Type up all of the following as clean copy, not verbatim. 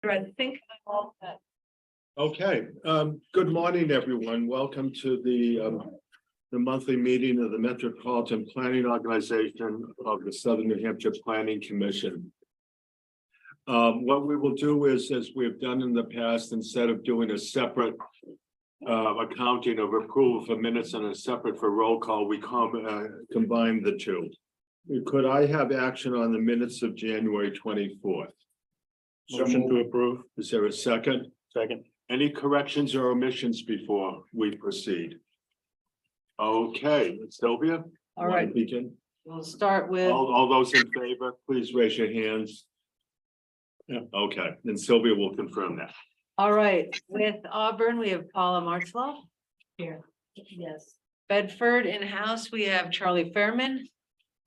I think I'm all set. Okay, good morning, everyone. Welcome to the monthly meeting of the Metropolitan Planning Organization of the Southern New Hampshire Planning Commission. What we will do is, as we've done in the past, instead of doing a separate accounting of approval for minutes and a separate for roll call, we combine the two. Could I have action on the minutes of January 24th? Motion to approve. Is there a second? Second. Any corrections or omissions before we proceed? Okay, Sylvia? All right, Begin. we'll start with, All those in favor, please raise your hands. Yeah. Okay, and Sylvia will confirm that. all right, with Auburn, we have Paula Martzloff. Here. Yes. Bedford in-house, we have Charlie Fairman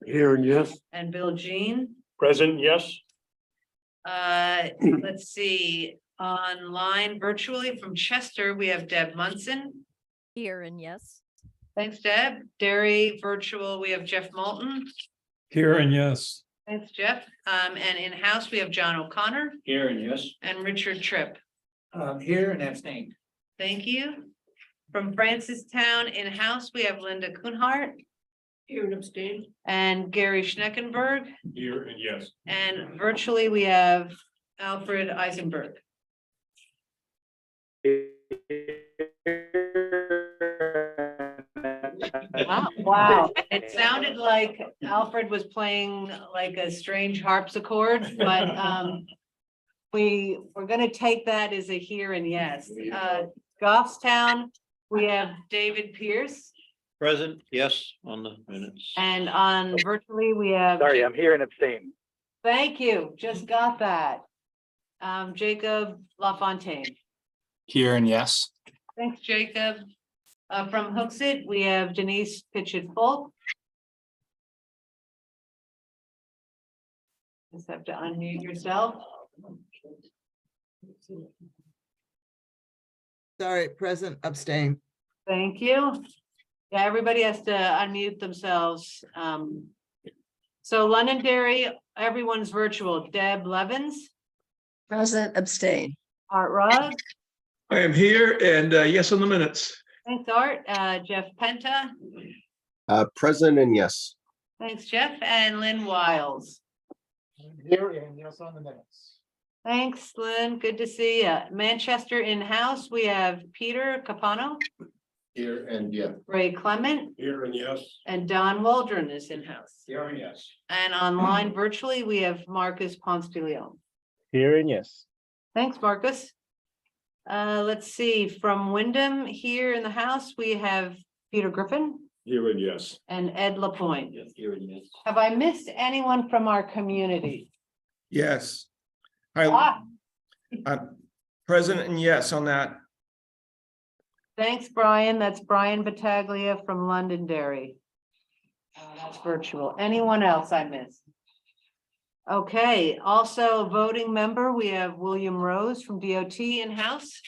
Here and yes. and Bill Jean. Present, yes. Let's see, online virtually from Chester, we have Deb Munson. Here and yes. Thanks, Deb. Derry virtual, we have Jeff Moulton. Here and yes. Thanks, Jeff. And in-house, we have John O'Connor Here and yes. and Richard Tripp. Here and abstain. Thank you. From Francistown in-house, we have Linda Kuhnhart. Here and abstain. And Gary Schneckenberg. Here and yes. And virtually, we have Alfred Eisenberg. Wow. It sounded like Alfred was playing like a strange harpsichord, but we're gonna take that as a here and yes. Goffstown, we have David Pierce, Present, yes, on the minutes. and on virtually, we have. Sorry, I'm here and abstain. Thank you, just got that. Jacob LaFontaine. Here and yes. Thanks, Jacob. From Hooksett, we have Denise Pitchett-Folk. Just have to unmute yourself. Sorry, present, abstain. Thank you. Yeah, everybody has to unmute themselves. So Londonderry, everyone's virtual. Deb Levens, Present, abstain. Art Rugg, I am here and yes on the minutes. thanks, Art. Jeff Penta, Present and yes. thanks, Jeff, and Lynn Wiles. Here and yes on the minutes. Thanks, Lynn. Good to see you. Manchester in-house, we have Peter Capano, Here and yes. Ray Clement, Here and yes. and Don Waldron is in-house. Here and yes. And online virtually, we have Marcus Ponce de Leon. Here and yes. Thanks, Marcus. Let's see, from Wyndham here in the house, we have Peter Griffin Here and yes. and Ed Lapointe. Yes, here and yes. Have I missed anyone from our community? Yes. Ah, I'm present and yes on that. thanks, Brian. That's Brian Battaglia from Londonderry. That's virtual. Anyone else I missed? Okay, also voting member, we have William Rose from DOT in-house.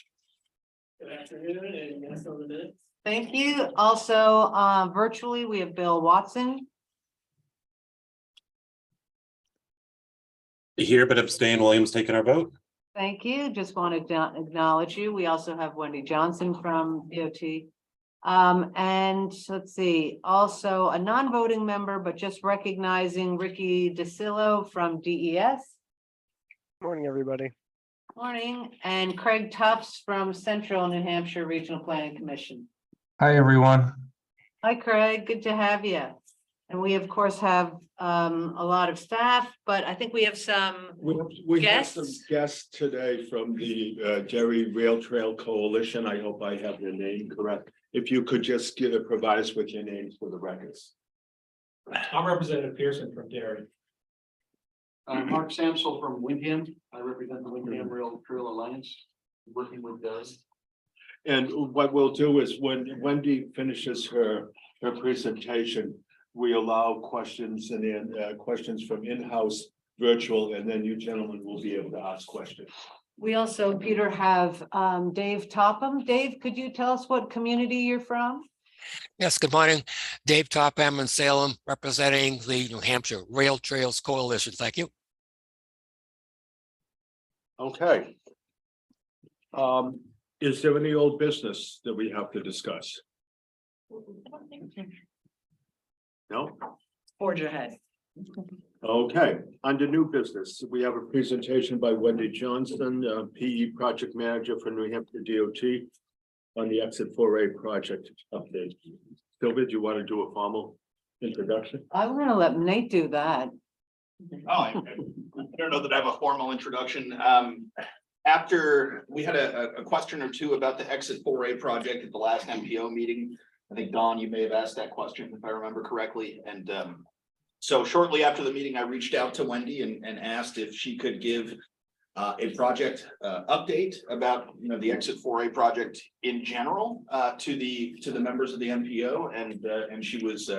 Good afternoon and yes on the minutes. Thank you. Also, virtually, we have Bill Watson. Here but abstain. Williams taking our vote. Thank you. Just want to acknowledge you. We also have Wendy Johnson from DOT. And let's see, also a non-voting member, but just recognizing Ricky DeCillo from DES. Morning, everybody. Morning, and Craig Tufts from Central New Hampshire Regional Planning Commission. Hi, everyone. Hi, Craig. Good to have you. And we, of course, have a lot of staff, but I think we have some. We have some Guests? guests today from the Jerry Rail Trail Coalition. I hope I have your name correct. If you could just provide us with your names for the records. I'm Representative Pearson from Derry. Mark Samsel from Wyndham. I represent the Wyndham Rail Trail Alliance, working with Doug. And what we'll do is when Wendy finishes her presentation, we allow questions and then questions from in-house, virtual, and then you gentlemen will be able to ask questions. We also, Peter, have Dave Topham. Dave, could you tell us what community you're from? Yes, good morning. Dave Topham in Salem, representing the New Hampshire Rail Trails Coalition. Thank you. Okay. Is there any old business that we have to discuss? No? Forge ahead. Okay, under new business, we have a presentation by Wendy Johnston, PE Project Manager for New Hampshire DOT on the Exit 4A project update. Sylvia, do you want to do a formal introduction? I'm gonna let Nate do that. Oh, I don't know that I have a formal introduction. After we had a question or two about the Exit 4A project at the last MPO meeting. I think, Dawn, you may have asked that question if I remember correctly. And so shortly after the meeting, I reached out to Wendy and asked if she could give a project update about, the Exit 4A project in general to the members of the MPO, and she was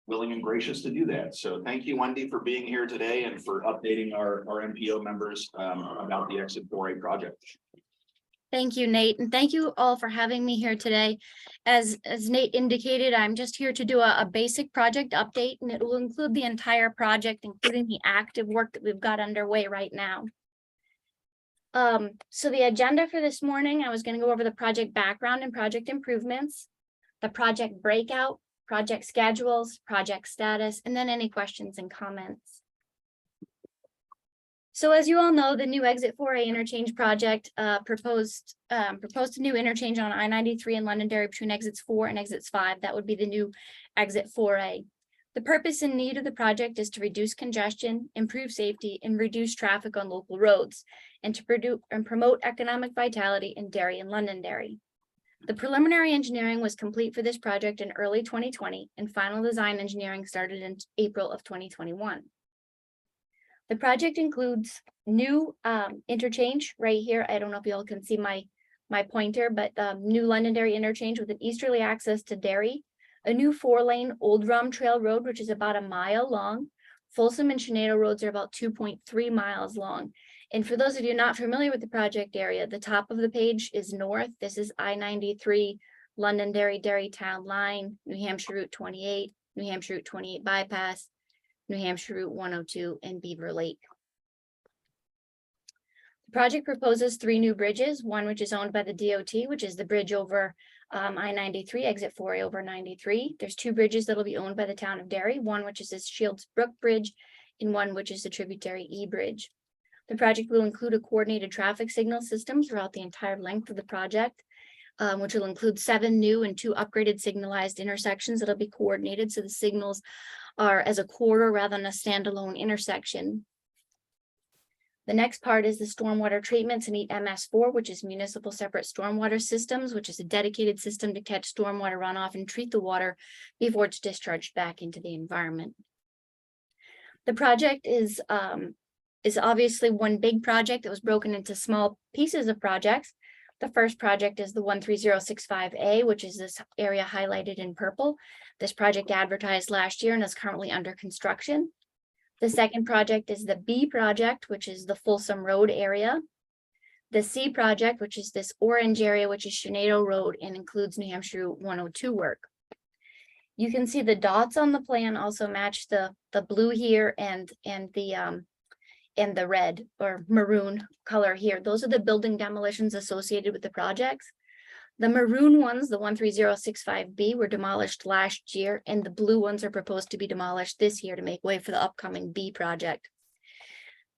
willing and gracious to do that. So thank you, Wendy, for being here today and for updating our MPO members about the Exit 4A project. Thank you, Nate, and thank you all for having me here today. As Nate indicated, I'm just here to do a basic project update, and it will include the entire project, including the active work that we've got underway right now. So the agenda for this morning, I was going to go over the project background and project improvements, the project breakout, project schedules, project status, and then any questions and comments. So as you all know, the new Exit 4A interchange project proposed a new interchange on I-93 in Londonderry between exits 4 and exits 5. That would be the new Exit 4A. The purpose and need of the project is to reduce congestion, improve safety, and reduce traffic on local roads, and to promote economic vitality in Derry and Londonderry. The preliminary engineering was complete for this project in early 2020, and final design engineering started in April of 2021. The project includes new interchange right here. I don't know if you all can see my pointer, but new Londonderry interchange with an easterly access to Derry, a new 4-lane Old Rum Trail Road, which is about 1 mile long. Folsom and Sinead roads are about 2.3 miles long. And for those of you not familiar with the project area, the top of the page is north. This is I-93, Londonderry, Derry Town Line, New Hampshire Route 28, New Hampshire Route 28 bypass, New Hampshire Route 102, and Beaver Lake. The project proposes 3 new bridges, one which is owned by the DOT, which is the bridge over I-93, exit 4A over 93. There's 2 bridges that'll be owned by the town of Derry, one which is the Shields Brook Bridge, and one which is the tributary E Bridge. The project will include a coordinated traffic signal system throughout the entire length of the project, which will include 7 new and 2 upgraded signalized intersections that'll be coordinated so the signals are as a corridor rather than a standalone intersection. The next part is the stormwater treatments and MS4, which is municipal separate stormwater systems, which is a dedicated system to catch stormwater runoff and treat the water before it's discharged back into the environment. The project is obviously one big project that was broken into small pieces of projects. The first project is the 13065A, which is this area highlighted in purple. This project advertised last year and is currently under construction. The second project is the B project, which is the Folsom Road area. The C project, which is this orange area, which is Sinead Road and includes New Hampshire Route 102 work. You can see the dots on the plan also match the blue here and the red or maroon color here. Those are the building demolitions associated with the projects. The maroon ones, the 13065B, were demolished last year, and the blue ones are proposed to be demolished this year to make way for the upcoming B project.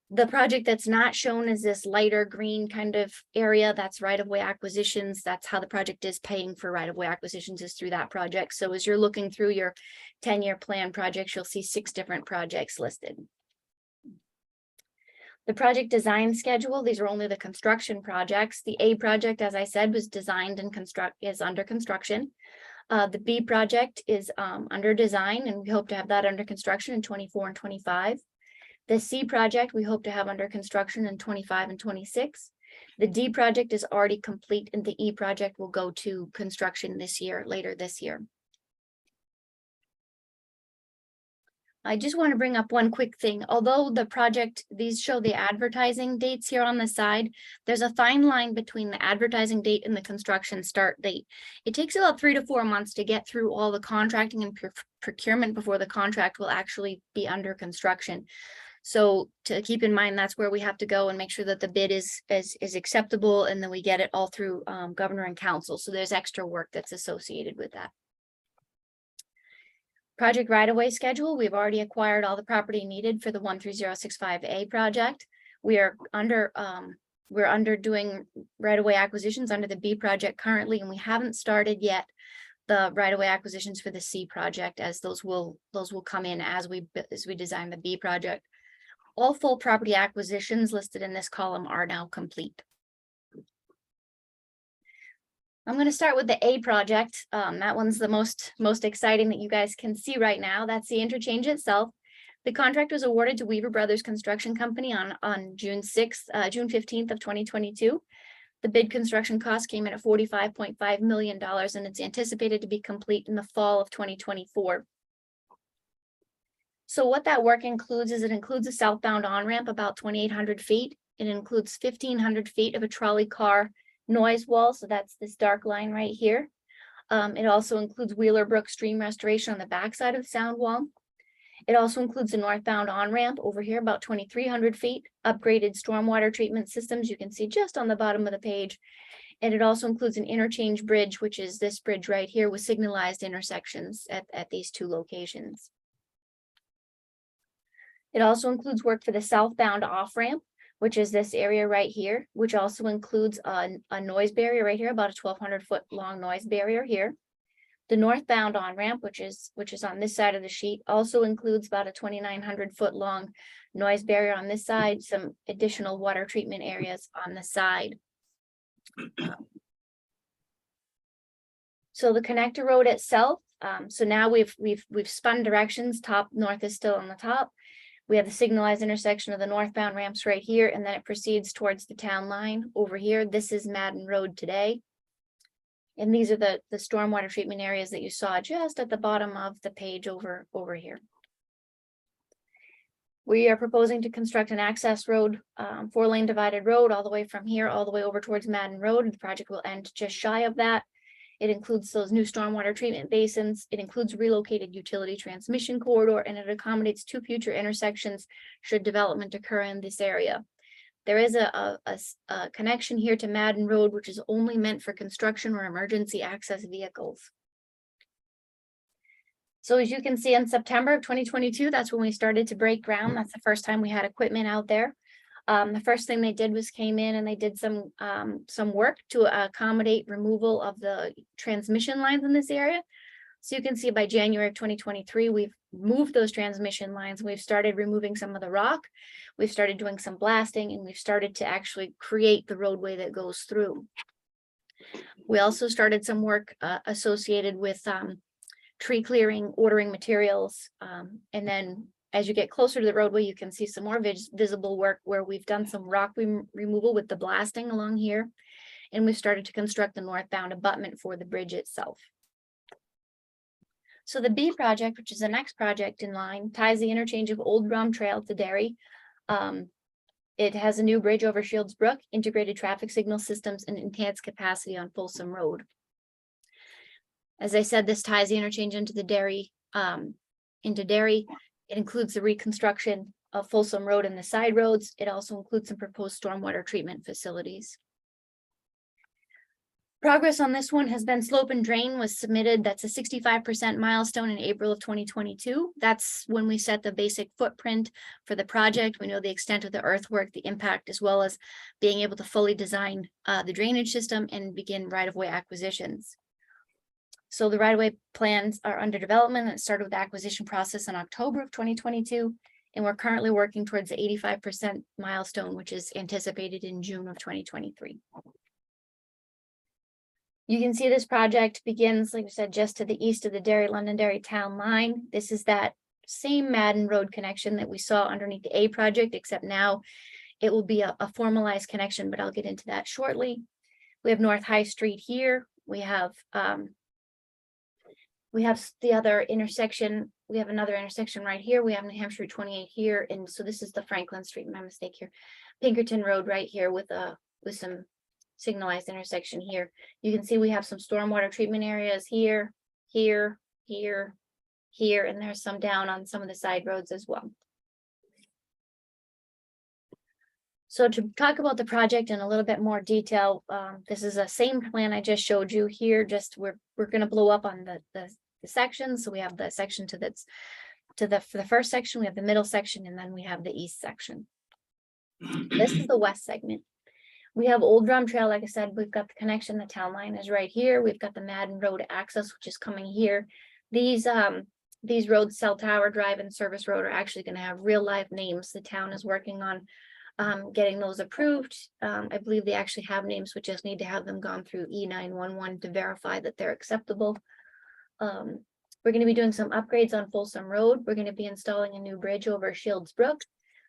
The project that's not shown is this lighter green kind of area. That's right-of-way acquisitions. That's how the project is paying for right-of-way acquisitions, is through that project. So as you're looking through your 10-year plan projects, you'll see 6 different projects listed. The project design schedule, these are only the construction projects. The A project, as I said, was designed and is under construction. The B project is under design, and we hope to have that under construction in 24 and 25. The C project, we hope to have under construction in 25 and 26. The D project is already complete, and the E project will go to construction this year, later this year. I just want to bring up one quick thing. Although the project, these show the advertising dates here on the side, there's a fine line between the advertising date and the construction start date. It takes about 3 to 4 months to get through all the contracting and procurement before the contract will actually be under construction. So to keep in mind, that's where we have to go and make sure that the bid is acceptable, and then we get it all through governor and council. So there's extra work that's associated with that. Project right-of-way schedule, we've already acquired all the property needed for the 13065A project. We're under doing right-of-way acquisitions under the B project currently, and we haven't started yet the right-of-way acquisitions for the C project, as those will come in as we design the B project. All full property acquisitions listed in this column are now complete. I'm going to start with the A project. That one's the most exciting that you guys can see right now. That's the interchange itself. The contract was awarded to Weaver Brothers Construction Company on June 15th of 2022. The bid construction cost came in at $45.5 million, and it's anticipated to be complete in the fall of 2024. So what that work includes is it includes a southbound on-ramp about 2,800 feet. It includes 1,500 feet of a trolley car noise wall. So that's this dark line right here. It also includes Wheeler Brook stream restoration on the backside of the sound wall. It also includes a northbound on-ramp over here, about 2,300 feet, upgraded stormwater treatment systems. You can see just on the bottom of the page. And it also includes an interchange bridge, which is this bridge right here with signalized intersections at these two locations. It also includes work for the southbound off-ramp, which is this area right here, which also includes a noise barrier right here, about a 1,200 foot long noise barrier here. The northbound on-ramp, which is on this side of the sheet, also includes about a 2,900 foot long noise barrier on this side, some additional water treatment areas on the side. So the connector road itself, so now we've spun directions. Top north is still on the top. We have the signalized intersection of the northbound ramps right here, and then it proceeds towards the town line over here. This is Madden Road today. And these are the stormwater treatment areas that you saw just at the bottom of the page over here. We are proposing to construct an access road, 4-lane divided road all the way from here, all the way over towards Madden Road. The project will end just shy of that. It includes those new stormwater treatment basins. It includes relocated utility transmission corridor, and it accommodates 2 future intersections should development occur in this area. There is a connection here to Madden Road, which is only meant for construction or emergency access vehicles. So as you can see, in September of 2022, that's when we started to break ground. That's the first time we had equipment out there. The first thing they did was came in and they did some work to accommodate removal of the transmission lines in this area. So you can see by January of 2023, we've moved those transmission lines. We've started removing some of the rock. We've started doing some blasting, and we've started to actually create the roadway that goes through. We also started some work associated with tree clearing, ordering materials, and then as you get closer to the roadway, you can see some more visible work where we've done some rock removal with the blasting along here. And we've started to construct the northbound abutment for the bridge itself. So the B project, which is the next project in line, ties the interchange of Old Drum Trail to Derry. It has a new bridge over Shields Brook, integrated traffic signal systems, and enhanced capacity on Folsom Road. As I said, this ties the interchange into the Derry, It includes the reconstruction of Folsom Road and the side roads. It also includes some proposed stormwater treatment facilities. Progress on this one has been slope and drain was submitted. That's a 65% milestone in April of 2022. That's when we set the basic footprint for the project. We know the extent of the earthwork, the impact, as well as being able to fully design the drainage system and begin right-of-way acquisitions. So the right-of-way plans are under development. It started with the acquisition process in October of 2022, and we're currently working towards the 85% milestone, which is anticipated in June of 2023. You can see this project begins, like I said, just to the east of the Derry-Londonderry town line. This is that same Madden Road connection that we saw underneath the A project, except now it will be a formalized connection, but I'll get into that shortly. We have North High Street here. We have the other intersection. We have another intersection right here. We have New Hampshire 28 here. And so this is the Franklin Street, my mistake here. Pinkerton Road right here with some signalized intersection here. You can see we have some stormwater treatment areas here, here, and there's some down on some of the side roads as well. So to talk about the project in a little bit more detail, this is the same plan I just showed you here, just we're gonna blow up on the sections. So we have the section for the first section, we have the middle section, and then we have the east section. This is the west segment. We have Old Drum Trail, like I said, we've got the connection, the town line is right here. We've got the Madden Road access, which is coming here. These roads, Cell Tower Drive and Service Road, are actually gonna have real live names. The town is working on getting those approved. I believe they actually have names, we just need to have them gone through E911 to verify that they're acceptable. We're going to be doing some upgrades on Folsom Road. We're going to be installing a new bridge over Shields Brook.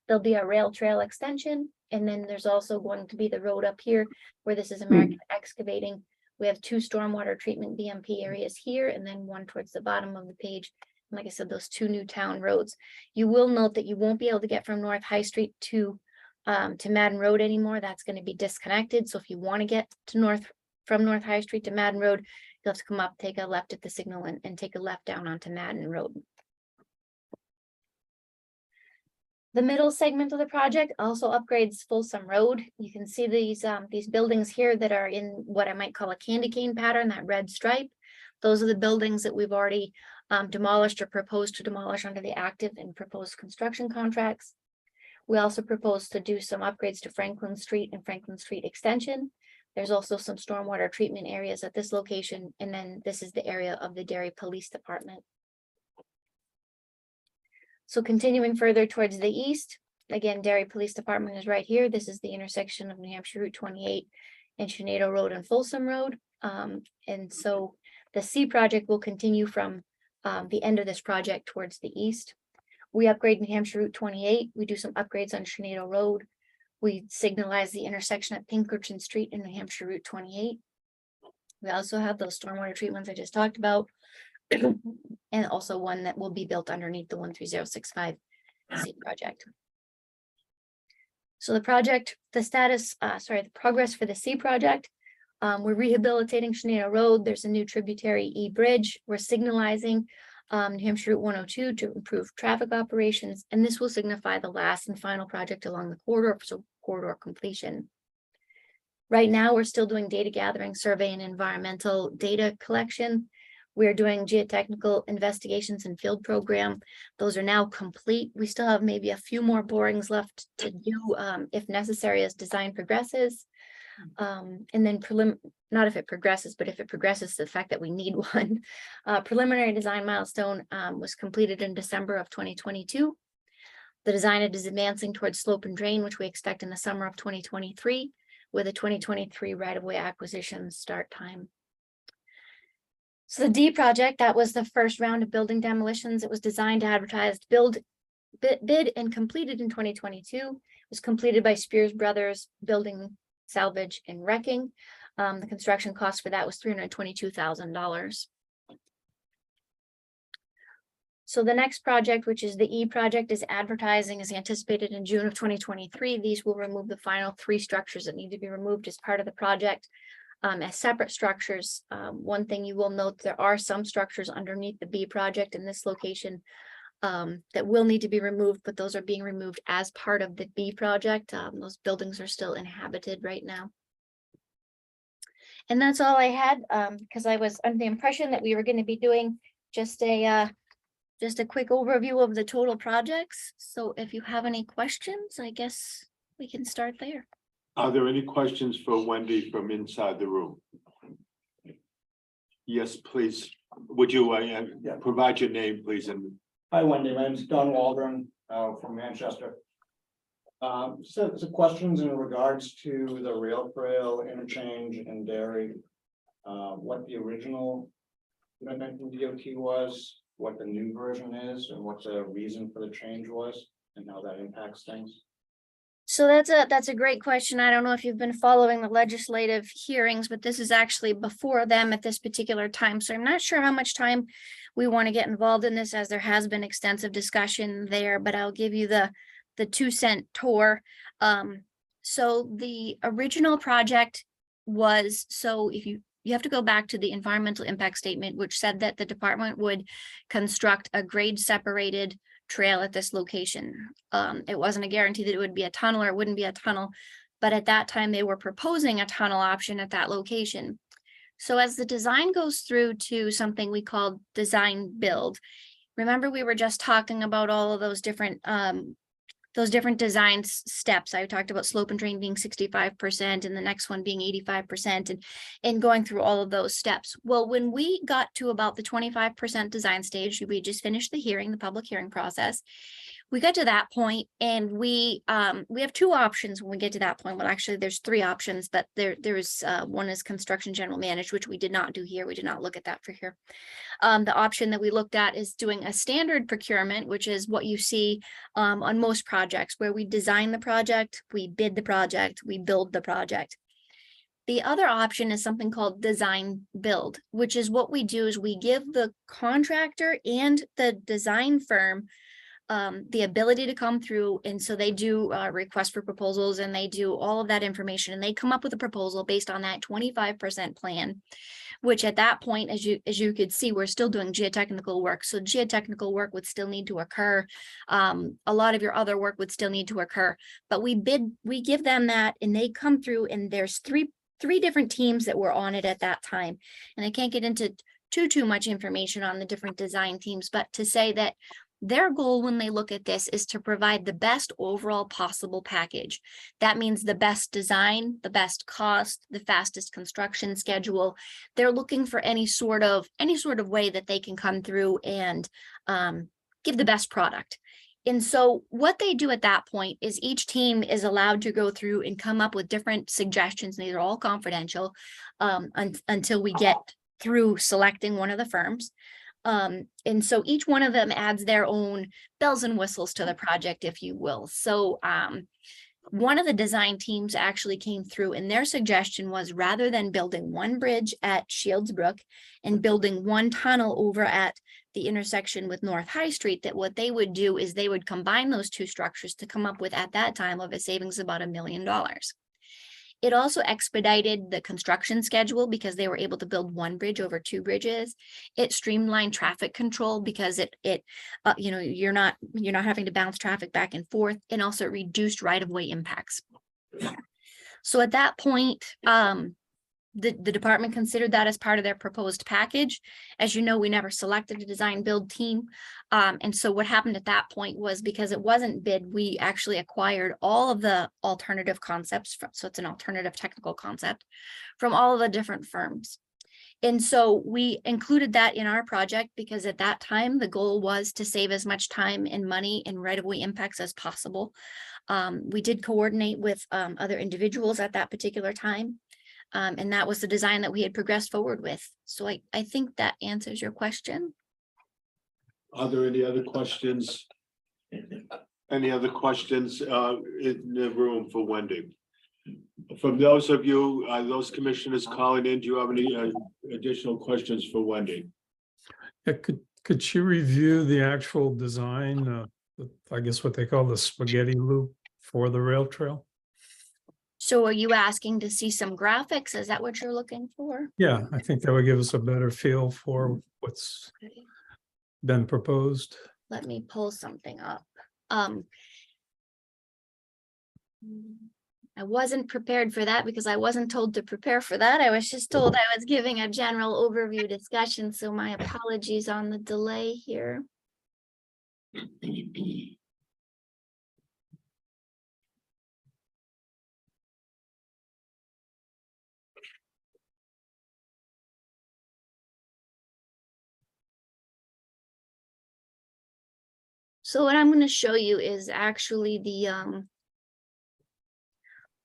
There'll be a rail trail extension, and then there's also going to be the road up here where this is American Excavating. We have 2 stormwater treatment BMP areas here, and then one towards the bottom of the page. And like I said, those 2 new town roads. You will note that you won't be able to get from North High Street to Madden Road anymore. That's going to be disconnected. So if you want to get to from North High Street to Madden Road, you'll have to come up, take a left at the signal, and take a left down onto Madden Road. The middle segment of the project also upgrades Folsom Road. You can see these buildings here that are in what I might call a candy cane pattern, that red stripe. Those are the buildings that we've already demolished or proposed to demolish under the active and proposed construction contracts. We also propose to do some upgrades to Franklin Street and Franklin Street Extension. There's also some stormwater treatment areas at this location, and then this is the area of the Derry Police Department. So continuing further towards the east, again, Derry Police Department is right here. This is the intersection of New Hampshire Route 28 and Shenado Road and Folsom Road. And so the C project will continue from the end of this project towards the east. We upgrade New Hampshire Route 28. We do some upgrades on Shenado Road. We signalize the intersection at Pinkerton Street in New Hampshire Route 28. We also have those stormwater treatments I just talked about. And also one that will be built underneath the 13065 C project. So the project, the progress for the C project. We're rehabilitating Shenado Road. There's a new tributary E bridge. We're signalizing New Hampshire Route 102 to improve traffic operations, and this will signify the last and final project along the corridor, so corridor completion. Right now, we're still doing data gathering, survey, and environmental data collection. We're doing geotechnical investigations and field program. Those are now complete. We still have maybe a few more borings left to do if necessary as design progresses. And then not if it progresses, but if it progresses to the fact that we need one. Preliminary design milestone was completed in December of 2022. The design is advancing towards slope and drain, which we expect in the summer of 2023, with a 2023 right-of-way acquisition start time. So the D project, that was the first round of building demolitions. It was designed, advertised, bid and completed in 2022. It was completed by Spears Brothers Building, Salvage, and Wrecking. The construction cost for that was $322,000. So the next project, which is the E project, is advertising, is anticipated in June of 2023. These will remove the final 3 structures that need to be removed as part of the project as separate structures. One thing you will note, there are some structures underneath the B project in this location that will need to be removed, but those are being removed as part of the B project. Those buildings are still inhabited right now. And that's all I had because I was under the impression that we were going to be doing just a quick overview of the total projects. So if you have any questions, I guess we can start there. Are there any questions for Wendy from inside the room? Yes, please. Would you provide your name, please? And Hi, Wendy. My name is Don Waldron from Manchester. So questions in regards to the rail trail interchange in Derry. What the original amendment from DOT was, what the new version is, and what the reason for the change was, and how that impacts things. So that's a great question. I don't know if you've been following the legislative hearings, but this is actually before them at this particular time. So I'm not sure how much time we want to get involved in this, as there has been extensive discussion there, but I'll give you the 2-cent tour. So the original project was, so if you have to go back to the environmental impact statement, which said that the department would construct a grade separated trail at this location. It wasn't a guarantee that it would be a tunnel or it wouldn't be a tunnel, but at that time they were proposing a tunnel option at that location. So as the design goes through to something we call design build, remember we were just talking about all of those different design steps. I talked about slope and drain being 65% and the next one being 85% and going through all of those steps. Well, when we got to about the 25% design stage, we just finished the hearing, the public hearing process. We got to that point and we have two options when we get to that point. Well, actually there's three options, but there's one is construction general managed, which we did not do here. We did not look at that for here. The option that we looked at is doing a standard procurement, which is what you see on most projects where we design the project, we bid the project, we build the project. The other option is something called design build, which is what we do is we give the contractor and the design firm the ability to come through. And so they do request for proposals and they do all of that information and they come up with a proposal based on that 25% plan, which at that point, as you could see, we're still doing geotechnical work. So geotechnical work would still need to occur. A lot of your other work would still need to occur, but we give them that and they come through and there's three different teams that were on it at that time. And I can't get into too much information on the different design teams, but to say that their goal when they look at this is to provide the best overall possible package. That means the best design, the best cost, the fastest construction schedule. They're looking for any sort of way that they can come through and give the best product. And so what they do at that point is each team is allowed to go through and come up with different suggestions. And these are all confidential until we get through selecting one of the firms. And so each one of them adds their own bells and whistles to the project, if you will. So one of the design teams actually came through and their suggestion was rather than building one bridge at Shields Brook and building one tunnel over at the intersection with North High Street, that what they would do is they would combine those two structures to come up with at that time of a savings of about $1 million. It also expedited the construction schedule because they were able to build one bridge over two bridges. It streamlined traffic control because you're not having to bounce traffic back and forth, and also reduced right-of-way impacts. So at that point, the department considered that as part of their proposed package. As you know, we never selected a design build team. And so what happened at that point was, because it wasn't bid, we actually acquired all of the alternative concepts. So it's an alternative technical concept from all of the different firms. And so we included that in our project because at that time, the goal was to save as much time and money and right-of-way impacts as possible. We did coordinate with other individuals at that particular time. And that was the design that we had progressed forward with. So I think that answers your question. Are there any other questions? Any other questions in the room for Wendy? From those of you, those commissioners calling in, do you have any additional questions for Wendy? Yeah, could she review the actual design, I guess what they call the spaghetti loop for the rail trail? So are you asking to see some graphics? Is that what you're looking for? Yeah, I think that would give us a better feel for what's been proposed. Let me pull something up. I wasn't prepared for that because I wasn't told to prepare for that. I was just told I was giving a general overview discussion. So my apologies on the delay here. So what I'm going to show you is actually the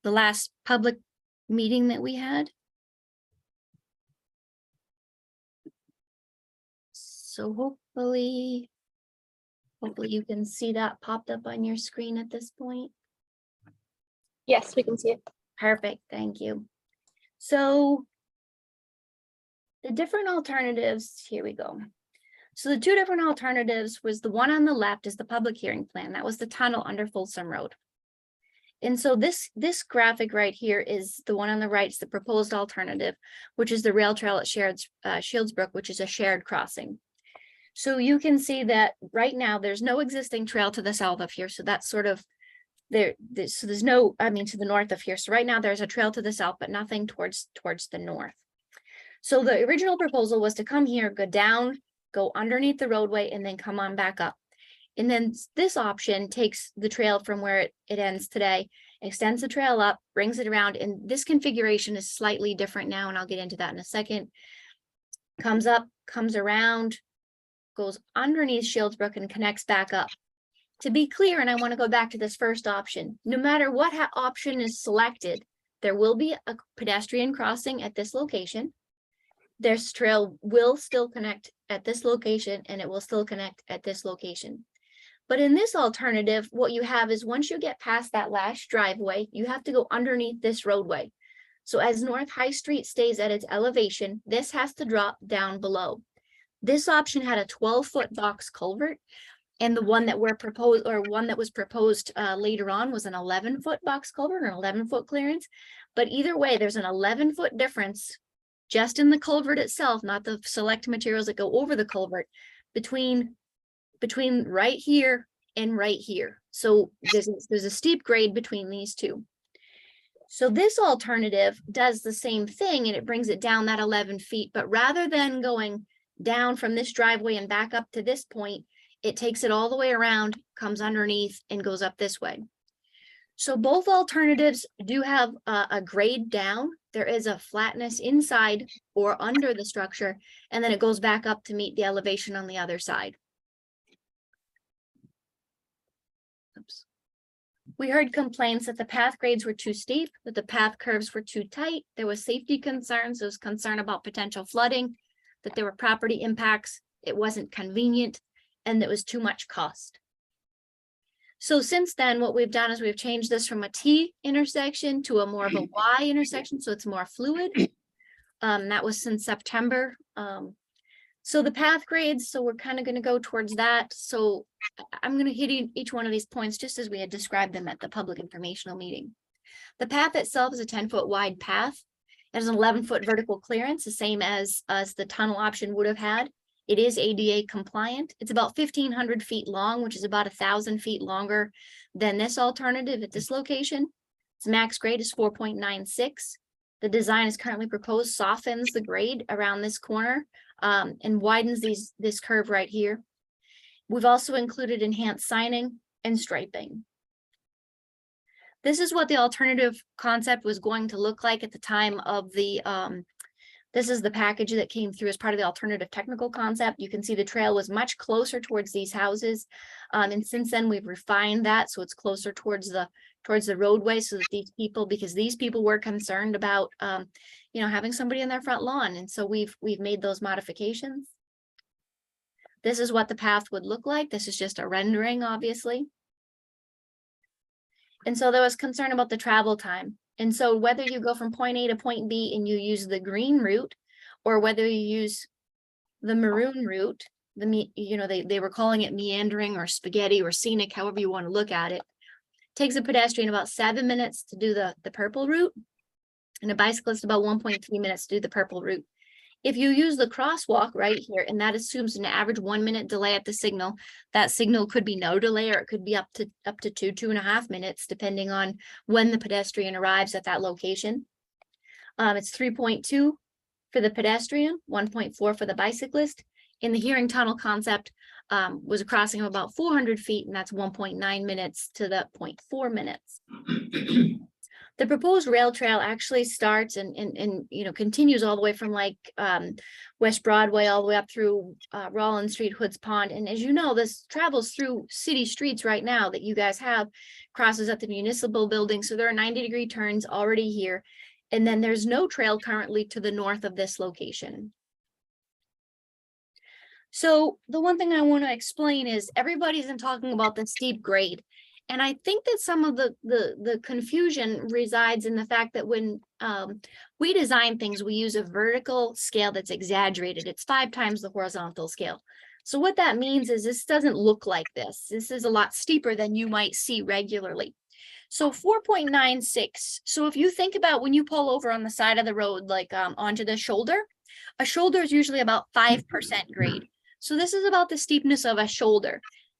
last public meeting that we had. So hopefully you can see that popped up on your screen at this point. Yes, we can see it. Perfect, thank you. So the different alternatives, here we go. So the two different alternatives was the one on the left is the public hearing plan. That was the tunnel under Folsom Road. And so this graphic right here is the one on the right, is the proposed alternative, which is the rail trail at Shields Brook, which is a shared crossing. So you can see that right now, there's no existing trail to the south of here, so that's sort of so there's no, I mean, to the north of here. So right now there's a trail to the south, but nothing towards the north. So the original proposal was to come here, go down, go underneath the roadway, and then come on back up. And then this option takes the trail from where it ends today, extends the trail up, brings it around, and this configuration is slightly different now, and I'll get into that in a second. Comes up, comes around, goes underneath Shieldsbrook and connects back up. To be clear, and I want to go back to this first option, no matter what option is selected, there will be a pedestrian crossing at this location. This trail will still connect at this location, and it will still connect at this location. But in this alternative, what you have is once you get past that last driveway, you have to go underneath this roadway. So as North High Street stays at its elevation, this has to drop down below. This option had a 12-foot box culvert, and the one that was proposed later on was an 11-foot box culvert or an 11-foot clearance. But either way, there's an 11-foot difference just in the culvert itself, not the select materials that go over the culvert, between right here and right here. So there's a steep grade between these two. So this alternative does the same thing, and it brings it down that 11 feet, but rather than going down from this driveway and back up to this point, it takes it all the way around, comes underneath, and goes up this way. So both alternatives do have a grade down. There is a flatness inside or under the structure, and then it goes back up to meet the elevation on the other side. Oops. We heard complaints that the path grades were too steep, that the path curves were too tight. There was safety concerns. There was concern about potential flooding, that there were property impacts. It wasn't convenient, and it was too much cost. So since then, what we've done is we've changed this from a T intersection to a more of a Y intersection, so it's more fluid. That was since September. So the path grades, so we're kind of going to go towards that. So I'm going to hit each one of these points just as we had described them at the public informational meeting. The path itself is a 10-foot wide path. It has an 11-foot vertical clearance, the same as the tunnel option would have had. It is ADA compliant. It's about 1,500 feet long, which is about 1,000 feet longer than this alternative at this location. Its max grade is 4.96. The design is currently proposed softens the grade around this corner and widens this curve right here. We've also included enhanced signing and striping. This is what the alternative concept was going to look like at the time of the this is the package that came through as part of the alternative technical concept. You can see the trail was much closer towards these houses. And since then we've refined that. So it's closer towards the roadway, so that because these people were concerned about, having somebody in their front lawn. And so we've made those modifications. This is what the path would look like. This is just a rendering, obviously. And so there was concern about the travel time. And so whether you go from point A to point B and you use the green route, or whether you use the maroon route, they were calling it meandering or spaghetti or scenic, however you want to look at it, takes a pedestrian about 7 minutes to do the purple route, and a bicyclist about 1.3 minutes to do the purple route. If you use the crosswalk right here, and that assumes an average 1 minute delay at the signal, that signal could be no delay, or it could be up to 2.5 minutes, depending on when the pedestrian arrives at that location. It's 3.2 for the pedestrian, 1.4 for the bicyclist. In the hearing tunnel concept was a crossing of about 400 feet, and that's 1.9 minutes to the 0.4 minutes. The proposed rail trail actually starts and continues all the way from West Broadway all the way up through Rollins Street, Hood's Pond. And as you know, this travels through city streets right now that you guys have, crosses at the municipal building. So there are 90-degree turns already here. And then there's no trail currently to the north of this location. So the one thing I want to explain is everybody's been talking about the steep grade. And I think that some of the confusion resides in the fact that when we design things, we use a vertical scale that's exaggerated. It's 5 times the horizontal scale. So what that means is this doesn't look like this. This is a lot steeper than you might see regularly. So 4.96. So if you think about when you pull over on the side of the road, onto the shoulder, a shoulder is usually about 5% grade. So this is about the steepness of a shoulder.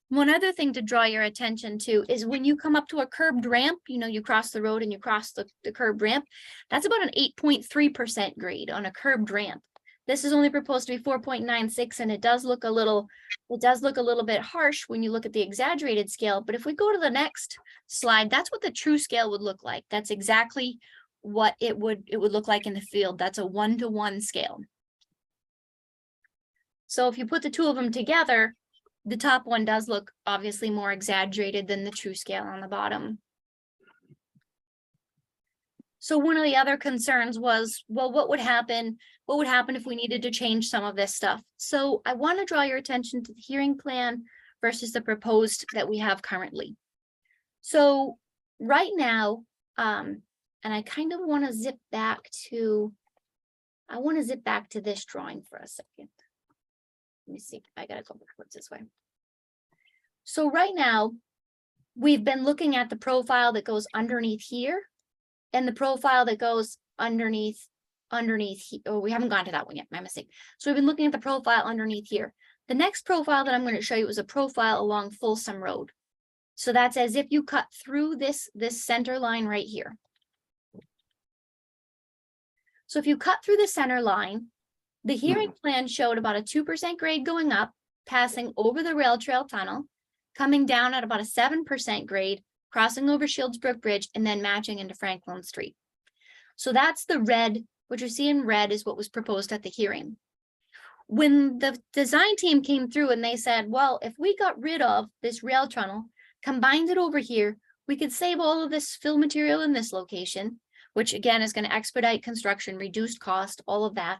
One other thing to draw your attention to is when you come up to a curbed ramp, you know, you cross the road and you cross the curbed ramp, that's about an 8.3% grade on a curbed ramp. This is only proposed to be 4.96, and it does look a little bit harsh when you look at the exaggerated scale. But if we go to the next slide, that's what the true scale would look like. That's exactly what it would look like in the field. That's a 1-to-1 scale. So if you put the two of them together, the top one does look obviously more exaggerated than the true scale on the bottom. So one of the other concerns was, well, what would happen if we needed to change some of this stuff? So I want to draw your attention to the hearing plan versus the proposed that we have currently. So right now, and I kind of want to zip back to this drawing for a second. Let me see, I gotta go backwards this way. So right now, we've been looking at the profile that goes underneath here and the profile that goes underneath. Oh, we haven't gone to that one yet, my mistake. So we've been looking at the profile underneath here. The next profile that I'm going to show you is a profile along Folsom Road. So that's as if you cut through this center line right here. So if you cut through the center line, the hearing plan showed about a 2% grade going up, passing over the rail trail tunnel, coming down at about a 7% grade, crossing over Shields Brook Bridge, and then matching into Franklin Street. So that's the red. What you see in red is what was proposed at the hearing. When the design team came through and they said, well, if we got rid of this rail tunnel, combined it over here, we could save all of this fill material in this location, which again is going to expedite construction, reduce cost, all of that.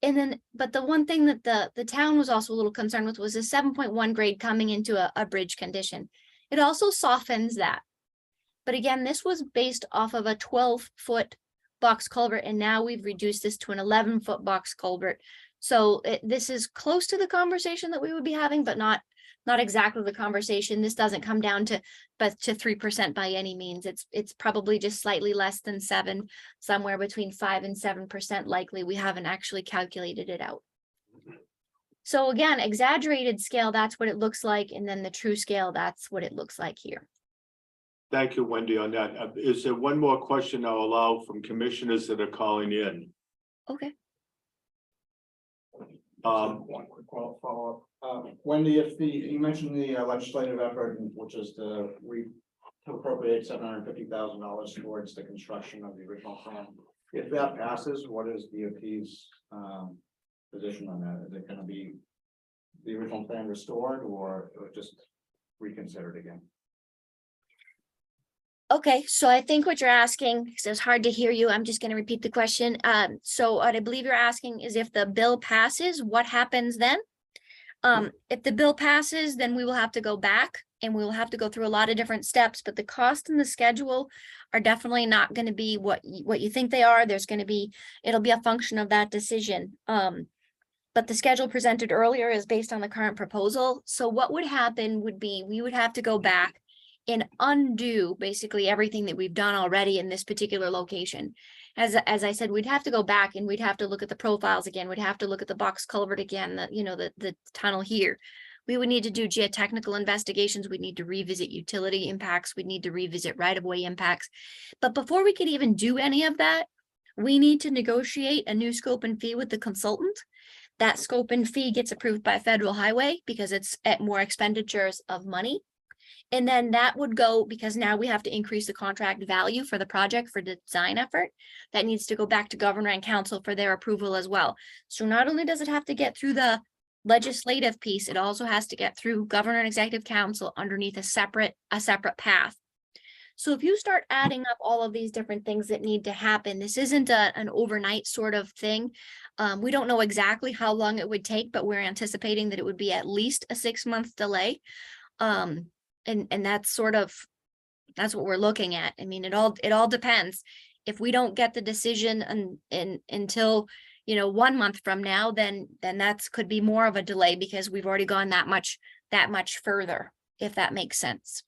And then, but the one thing that the town was also a little concerned with was a 7.1 grade coming into a bridge condition. It also softens that. But again, this was based off of a 12-foot box culvert, and now we've reduced this to an 11-foot box culvert. So this is close to the conversation that we would be having, but not exactly the conversation. This doesn't come down to 3% by any means. It's probably just slightly less than 7, somewhere between 5 and 7% likely. We haven't actually calculated it out. So again, exaggerated scale, that's what it looks like. And then the true scale, that's what it looks like here. Thank you, Wendy, on that. Is there one more question I'll allow from commissioners that are calling in? Okay. One quick follow-up. Wendy, if you mentioned the legislative effort, which is to appropriate $750,000 towards the construction of the original plan. If that passes, what is DOT's position on that? Is it going to be the original plan restored or just reconsidered again? Okay, so I think what you're asking, because it's hard to hear you, I'm just going to repeat the question. So what I believe you're asking is if the bill passes, what happens then? If the bill passes, then we will have to go back and we will have to go through a lot of different steps, but the cost and the schedule are definitely not going to be what you think they are. It'll be a function of that decision. But the schedule presented earlier is based on the current proposal. So what would happen would be we would have to go back and undo basically everything that we've done already in this particular location. As I said, we'd have to go back and we'd have to look at the profiles again. We'd have to look at the box culvert again, the tunnel here. We would need to do geotechnical investigations. We'd need to revisit utility impacts. We'd need to revisit right-of-way impacts. But before we could even do any of that, we need to negotiate a new scope and fee with the consultant. That scope and fee gets approved by Federal Highway because it's at more expenditures of money. And then that would go, because now we have to increase the contract value for the project for the design effort. That needs to go back to governor and council for their approval as well. So not only does it have to get through the legislative piece, it also has to get through governor and executive council underneath a separate path. So if you start adding up all of these different things that need to happen, this isn't an overnight sort of thing. We don't know exactly how long it would take, but we're anticipating that it would be at least a 6-month delay. And that's what we're looking at. I mean, it all depends. If we don't get the decision until 1 month from now, then that's could be more of a delay because we've already gone that much further, if that makes sense.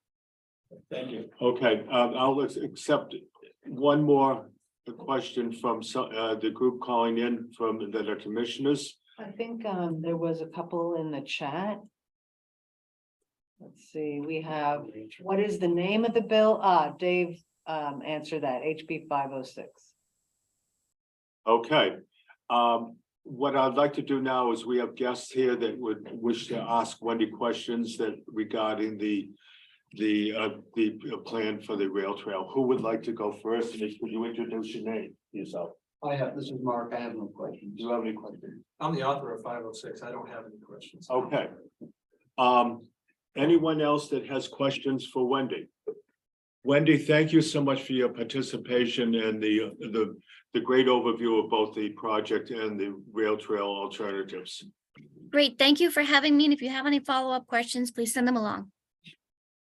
Thank you. Okay, I'll accept one more question from the group calling in that are commissioners. think there was a couple in the chat. Let's see, we have, what is the name of the bill? Dave answered that, HB 506. Okay. What I'd like to do now is we have guests here that would wish to ask Wendy questions that regarding the plan for the rail trail. Who would like to go first? And would you introduce your name yourself? This is Mark. I have no questions. Do you have any questions? I'm the author of 506. I don't have any questions. Okay. Anyone else that has questions for Wendy? Wendy, thank you so much for your participation and the great overview of both the project and the rail trail alternatives. Great, thank you for having me. And if you have any follow-up questions, please send them along.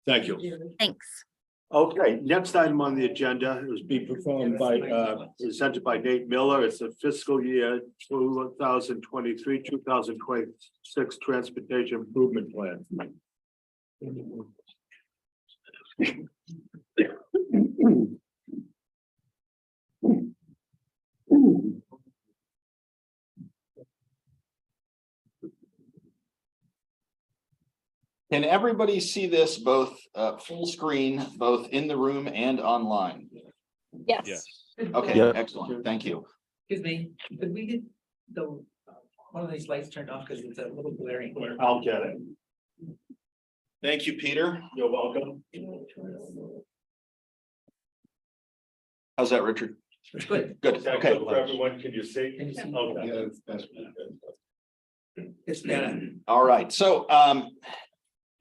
Thank you. Thanks. Okay, next item on the agenda is being performed by, presented by Nate Miller. It's a fiscal year 2023, 2026 transportation improvement plan. Can everybody see this both full screen, both in the room and online? Yes. Okay, Yeah. excellent. Thank you. Excuse me, could we get one of these lights turned off because it's a little glaring? I'll get it. Thank you, Peter. You're welcome. How's that, Richard? Good. Good, Is that okay. good for everyone? Can you see? Can you see? Okay. It's better. All right, so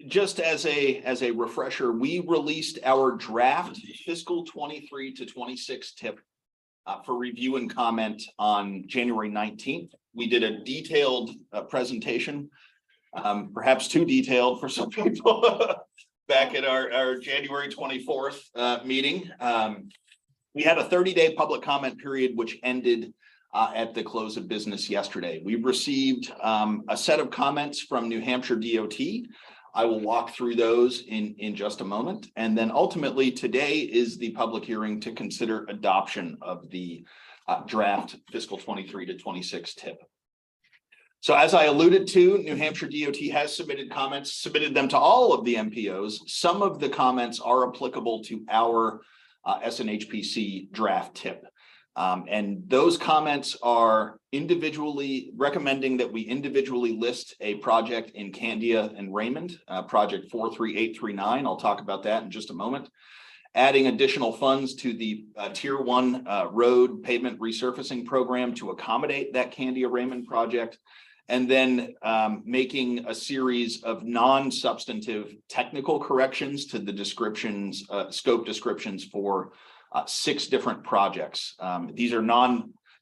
just as a refresher, we released our draft fiscal 23 to 26 tip for review and comment on January 19th. We did a detailed presentation, perhaps too detailed for some people back at our January 24th meeting. We had a 30-day public comment period, which ended at the close of business yesterday. We received a set of comments from New Hampshire DOT. I will walk through those in just a moment. And then ultimately today is the public hearing to consider adoption of the draft fiscal 23 to 26 tip. So as I alluded to, New Hampshire DOT has submitted comments, submitted them to all of the MPOs. Some of the comments are applicable to our SNHPC draft tip. And those comments are individually recommending that we individually list a project in Candia and Raymond, project 43839. I'll talk about that in just a moment. Adding additional funds to the tier 1 road pavement resurfacing program to accommodate that Candia Raymond project. And then making a series of non-substantive technical corrections to the descriptions, scope descriptions for 6 different projects. These are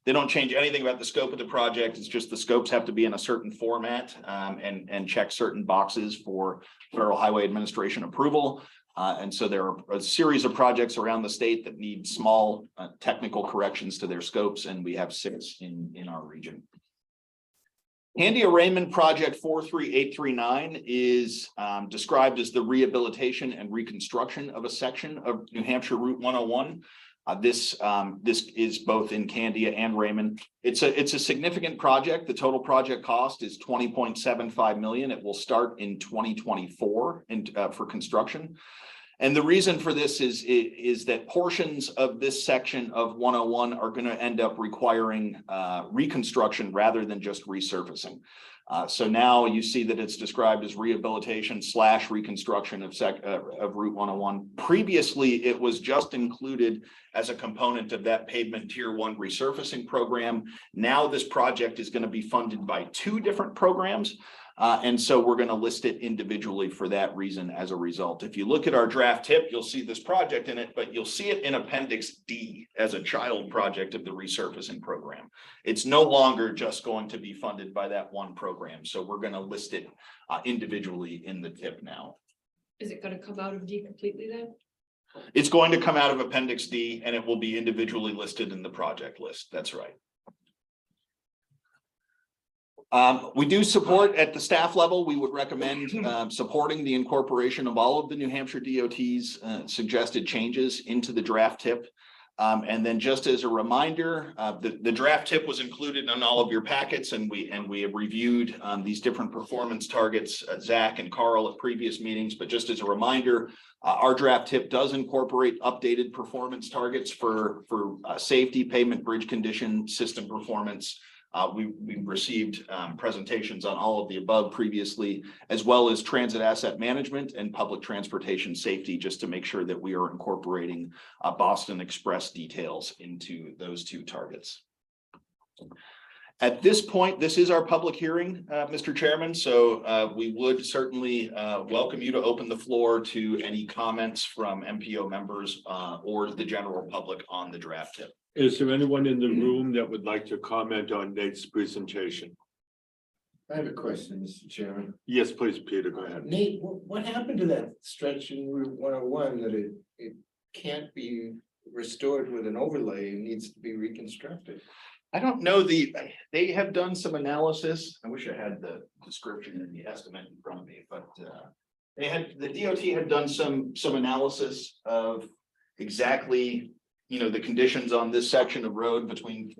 they don't change anything about the scope of the project. It's just the scopes have to be in a certain format and check certain boxes for Federal Highway Administration approval. And so there are a series of projects around the state that need small technical corrections to their scopes, and we have 6 in our region. Candia Raymond project 43839 is described as the rehabilitation and reconstruction of a section of New Hampshire Route 101. This is both in Candia and Raymond. It's a significant project. The total project cost is $20.75 million. It will start in 2024 for construction. And the reason for this is that portions of this section of 101 are going to end up requiring reconstruction rather than just resurfacing. So now you see that it's described as rehabilitation / reconstruction of Route 101. Previously, it was just included as a component of that pavement tier 1 resurfacing program. Now this project is going to be funded by 2 different programs. And so we're going to list it individually for that reason as a result. If you look at our draft tip, you'll see this project in it, but you'll see it in Appendix D as a child project of the resurfacing program. It's no longer just going to be funded by that one program. So we're going to list it individually in the tip now. Is it going to come out of D completely then? It's going to come out of Appendix D and it will be individually listed in the project list. That's right. We do support at the staff level. We would recommend supporting the incorporation of all of the New Hampshire DOT's suggested changes into the draft tip. And then just as a reminder, the draft tip was included in all of your packets, and we have reviewed these different performance targets, Zach and Carl at previous meetings. But just as a reminder, our draft tip does incorporate updated performance targets for safety, pavement, bridge condition, system performance. We've received presentations on all of the above previously, as well as transit asset management and public transportation safety, just to make sure that we are incorporating Boston Express details into those two targets. At this point, this is our public hearing, Mr. Chairman, so we would certainly welcome you to open the floor to any comments from MPO members or the general public on the draft tip. Is there anyone in the room that would like to comment on Nate's presentation? I have a question, Mr. Chairman. Yes, please, Peter, go ahead. Nate, what happened to that stretch in Route 101 that it can't be restored with an overlay, it needs to be reconstructed? I don't know they have done some analysis. I wish I had the description and the estimate in front of me, but the DOT had done some analysis of exactly, the conditions on this section of road between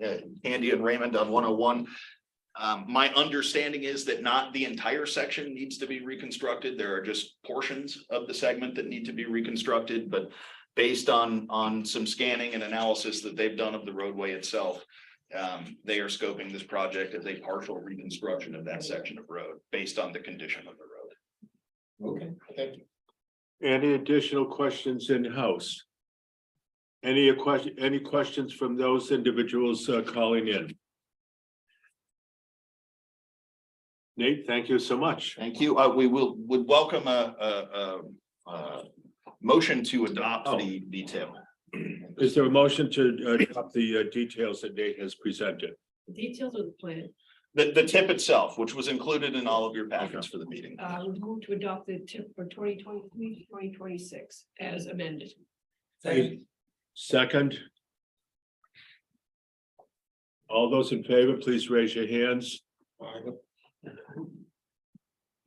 Candy and Raymond on 101. My understanding is that not the entire section needs to be reconstructed. There are just portions of the segment that need to be reconstructed, but based on some scanning and analysis that they've done of the roadway itself, they are scoping this project as a partial reconstruction of that section of road based on the condition of the road. Okay, thank you. Any additional questions in-house? Any questions from those individuals calling in? Nate, thank you so much. Thank you. We would welcome a motion to adopt the tip. Is there a motion to adopt the details that Nate has presented? The details of the plan, The tip itself, which was included in all of your packets for the meeting. we move to adopt the tip for 2023 to 2026 as amended. Second. All those in favor, please raise your hands.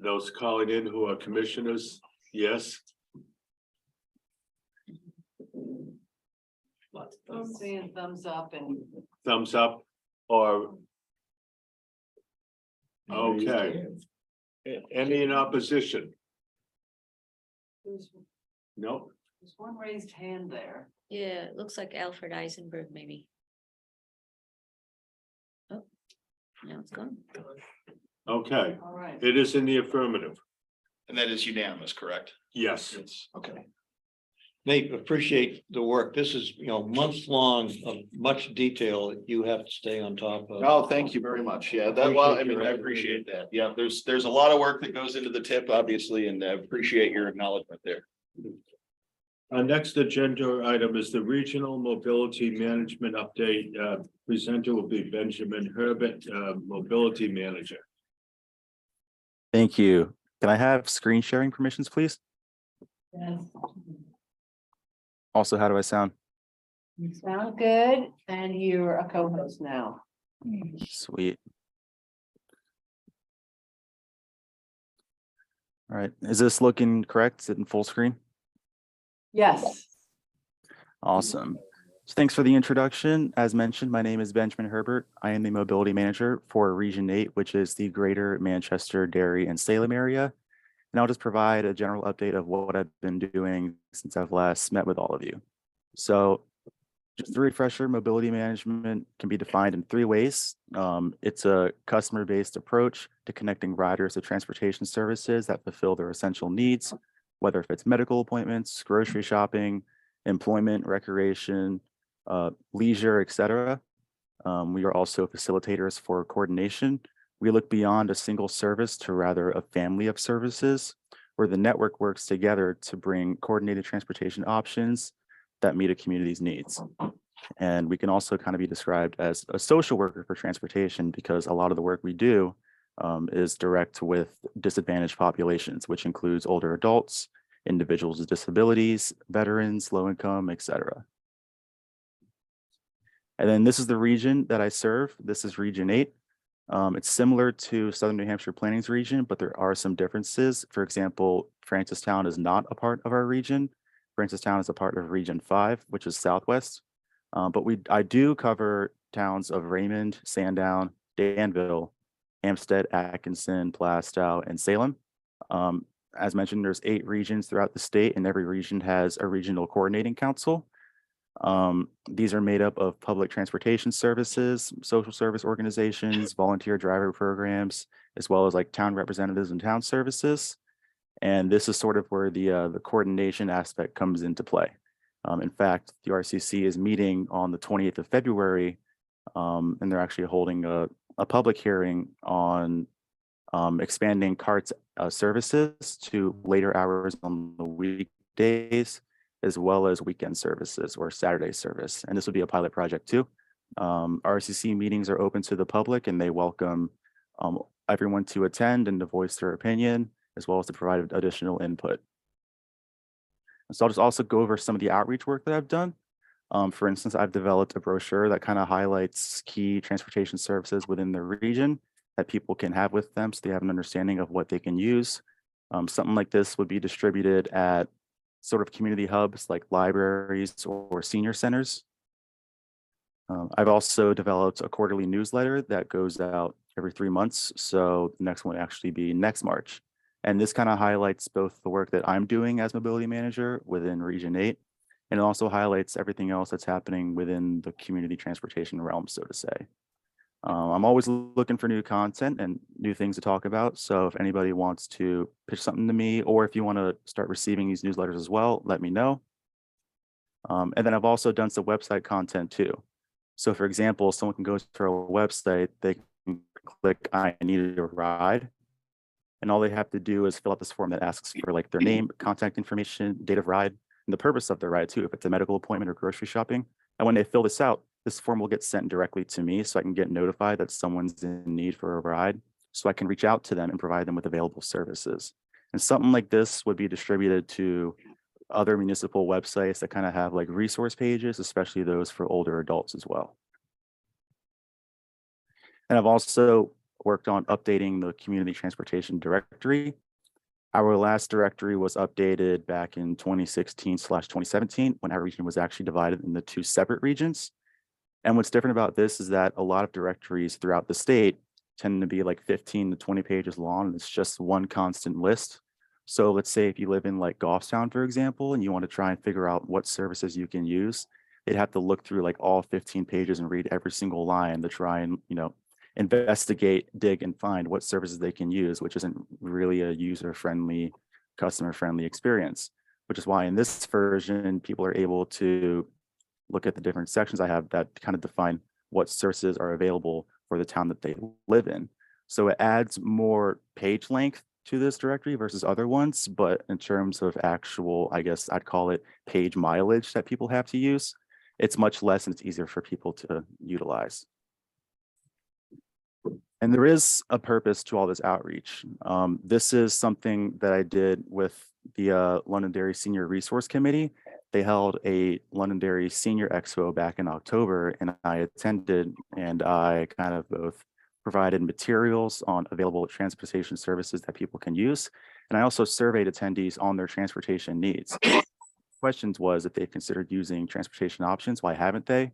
Those calling in who are commissioners, yes. I'm seeing thumbs up and Thumbs up or. Okay. Any in opposition? there's No. one raised hand there. Yeah, it looks like Alfred Eisenberg, maybe. Oh, now it's gone. Okay, All right. it is in the affirmative. And that is unanimous, correct? Yes. Yes. Okay. Nate, appreciate the work. This is, months long of much detail that you have to stay on top of. Oh, thank you very much. Yeah, I appreciate that. Yeah, there's a lot of work that goes into the tip, obviously, and I appreciate your acknowledgement there. Our next agenda item is the Regional Mobility Management Update. Presenter will be Benjamin Herbert, Mobility Manager. Thank you. Can I have screen sharing permissions, please? Yes. Also, how do I sound? You sound good, and you're a co-host now. Sweet. All right, is this looking correct? Is it in full screen? Yes. Awesome. So thanks for the introduction. As mentioned, my name is Benjamin Herbert. I am the mobility manager for Region 8, which is the greater Manchester, Derry, and Salem area. And I'll just provide a general update of what I've been doing since I've last met with all of you. So just a refresher, mobility management can be defined in three ways. It's a customer-based approach to connecting riders to transportation services that fulfill their essential needs, whether if it's medical appointments, grocery shopping, employment, recreation, leisure, etc. We are also facilitators for coordination. We look beyond a single service to rather a family of services where the network works together to bring coordinated transportation options that meet a community's needs. And we can also kind of be described as a social worker for transportation because a lot of the work we do is direct with disadvantaged populations, which includes older adults, individuals with disabilities, veterans, low income, etc. And then this is the region that I serve. This is Region 8. It's similar to Southern New Hampshire Planning's region, but there are some differences. For example, Francistown is not a part of our region. Francistown is a part of Region 5, which is Southwest. But I do cover towns of Raymond, Sandown, Danville, Hampstead, Atkinson, Plastow, and Salem. As mentioned, there's 8 regions throughout the state, and every region has a regional coordinating council. These are made up of public transportation services, social service organizations, volunteer driver programs, as well as like town representatives and town services. And this is sort of where the coordination aspect comes into play. In fact, the RCC is meeting on the 28th of February, and they're actually holding a public hearing on expanding CART's services to later hours on the weekdays, as well as weekend services or Saturday service. And this would be a pilot project too. RCC meetings are open to the public and they welcome everyone to attend and to voice their opinion, as well as to provide additional input. So I'll just also go over some of the outreach work that I've done. For instance, I've developed a brochure that kind of highlights key transportation services within the region that people can have with them so they have an understanding of what they can use. Something like this would be distributed at sort of community hubs like libraries or senior centers. I've also developed a quarterly newsletter that goes out every 3 months. So the next one would actually be next March. And this kind of highlights both the work that I'm doing as mobility manager within Region 8, and it also highlights everything else that's happening within the community transportation realm, so to say. I'm always looking for new content and new things to talk about. So if anybody wants to pitch something to me, or if you want to start receiving these newsletters as well, let me know. And then I've also done some website content too. So for example, someone can go to our website, they can click, I need a ride. And all they have to do is fill out this form that asks for like their name, contact information, date of ride, and the purpose of the ride too, if it's a medical appointment or grocery shopping. And when they fill this out, this form will get sent directly to me so I can get notified that someone's in need for a ride, so I can reach out to them and provide them with available services. And something like this would be distributed to other municipal websites that kind of have like resource pages, especially those for older adults as well. And I've also worked on updating the community transportation directory. Our last directory was updated back in 2016/2017 when our region was actually divided into 2 separate regions. And what's different about this is that a lot of directories throughout the state tend to be like 15 to 20 pages long, and it's just one constant list. So let's say if you live in like Goffstown, for example, and you want to try and figure out what services you can use, they'd have to look through like all 15 pages and read every single line to try and, investigate, dig, and find what services they can use, which isn't really a user-friendly, customer-friendly experience, which is why in this version, people are able to look at the different sections I have that kind of define what services are available for the town that they live in. So it adds more page length to this directory versus other ones, but in terms of actual, I guess I'd call it page mileage that people have to use, it's much less and it's easier for people to utilize. And there is a purpose to all this outreach. This is something that I did with the Londonderry Senior Resource Committee. They held a Londonderry Senior Expo back in October, and I attended, and I kind of both provided materials on available transportation services that people can use, and I also surveyed attendees on their transportation needs. Questions was if they've considered using transportation options, why haven't they?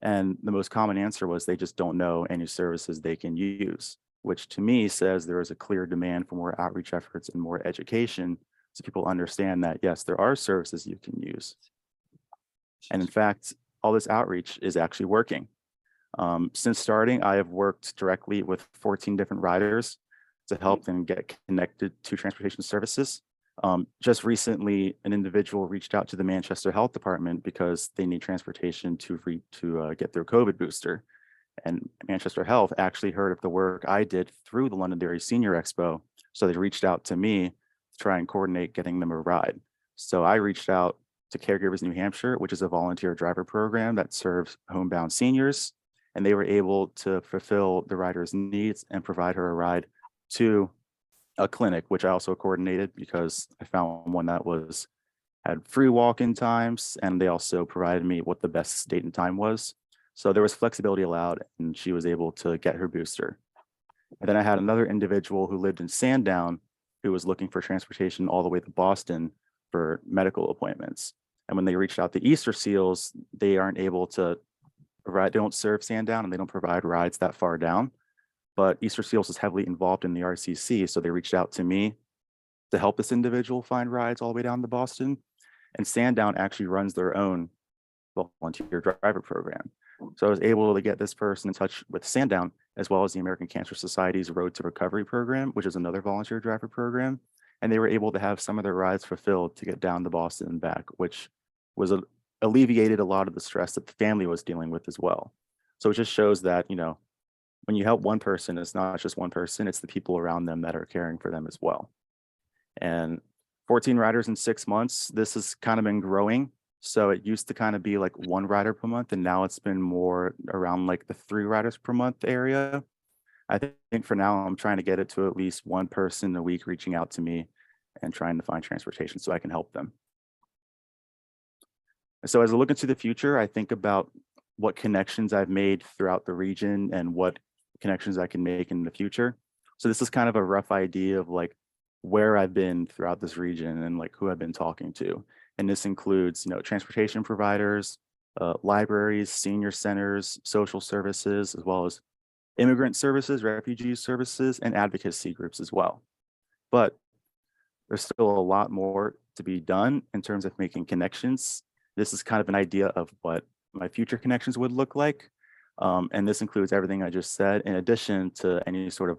And the most common answer was they just don't know any services they can use, which to me says there is a clear demand for more outreach efforts and more education so people understand that, yes, there are services you can use. And in fact, all this outreach is actually working. Since starting, I have worked directly with 14 different riders to help them get connected to transportation services. Just recently, an individual reached out to the Manchester Health Department because they need transportation to get their COVID booster. And Manchester Health actually heard of the work I did through the Londonderry Senior Expo. So they reached out to me to try and coordinate getting them a ride. So I reached out to Caregivers New Hampshire, which is a volunteer driver program that serves homebound seniors. And they were able to fulfill the rider's needs and provide her a ride to a clinic, which I also coordinated because I found one that had free walk-in times, and they also provided me what the best date and time was. So there was flexibility allowed, and she was able to get her booster. And then I had another individual who lived in Sandown who was looking for transportation all the way to Boston for medical appointments. And when they reached out to Easter Seals, they aren't able to provide, they don't serve Sandown and they don't provide rides that far down. But Easter Seals is heavily involved in the RCC, so they reached out to me to help this individual find rides all the way down to Boston. And Sandown actually runs their own volunteer driver program. So I was able to get this person in touch with Sandown, as well as the American Cancer Society's Road to Recovery program, which is another volunteer driver program. And they were able to have some of their rides fulfilled to get down to Boston and back, which was alleviated a lot of the stress that the family was dealing with as well. So it just shows that, you know, when you help one person, it's not just one person, it's the people around them that are caring for them as well. And 14 riders in 6 months, this has kind of been growing. So it used to kind of be like 1 rider per month, and now it's been more around like the 3 riders per month area. I think for now, I'm trying to get it to at least 1 person a week reaching out to me and trying to find transportation so I can help them. So as I look into the future, I think about what connections I've made throughout the region and what connections I can make in the future. So this is kind of a rough idea of like where I've been throughout this region and like who I've been talking to. And this includes, you know, transportation providers, libraries, senior centers, social services, as well as immigrant services, refugee services, and advocacy groups as well. But there's still a lot more to be done in terms of making connections. This is kind of an idea of what my future connections would look like. And this includes everything I just said, in addition to any sort of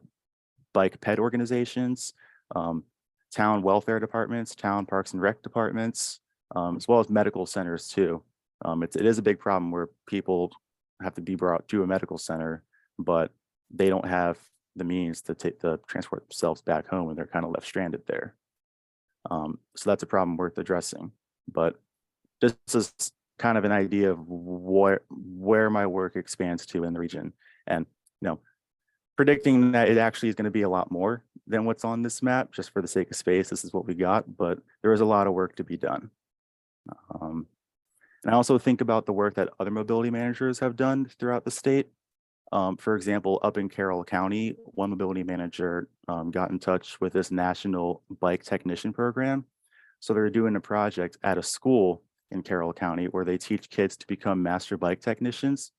bike ped organizations, town welfare departments, town parks and rec departments, as well as medical centers too. It is a big problem where people have to be brought to a medical center, but they don't have the means to transport themselves back home, and they're kind of left stranded there. So that's a problem worth addressing. But this is kind of an idea of where my work expands to in the region, and you know, predicting that it actually is going to be a lot more than what's on this map. Just for the sake of space, this is what we got, but there is a lot of work to be done. And I also think about the work that other mobility managers have done throughout the state. For example, up in Carroll County, one mobility manager got in touch with this national bike technician program. So they're doing a project at a school in Carroll County where they teach kids to become master bike technicians.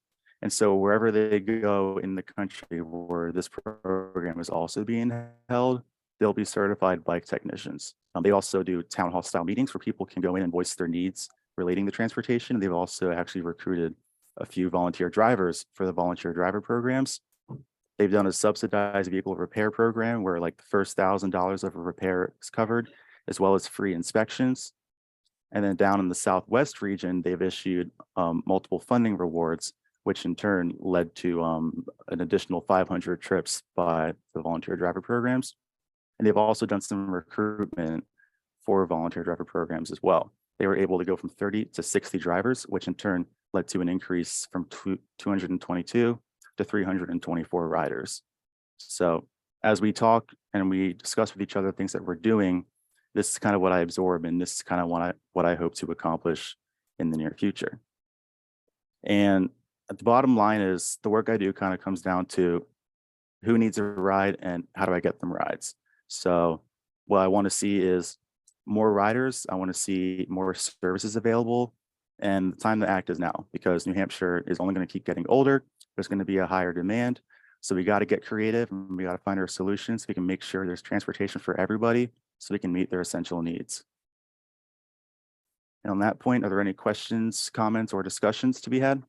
And so wherever they go in the country where this program is also being held, they'll be certified bike technicians. They also do town hall style meetings where people can go in and voice their needs relating to transportation. They've also actually recruited a few volunteer drivers for the volunteer driver programs. They've done a subsidized vehicle repair program where like the first $1,000 of a repair is covered, as well as free inspections. And then down in the Southwest region, they've issued multiple funding rewards, which in turn led to an additional 500 trips by the volunteer driver programs. And they've also done some recruitment for volunteer driver programs as well. They were able to go from 30 to 60 drivers, which in turn led to an increase from 222 to 324 riders. So as we talk and we discuss with each other things that we're doing, this is kind of what I absorb, and this is kind of what I hope to accomplish in the near future. And the bottom line is the work I do kind of comes down to who needs a ride and how do I get them rides. So what I want to see is more riders. I want to see more services available, and the time to act is now, because New Hampshire is only going to keep getting older. There's going to be a higher demand. So we got to get creative, and we got to find our solutions so we can make sure there's transportation for everybody so we can meet their essential needs. And on that point, are there any questions, comments, or discussions to be had?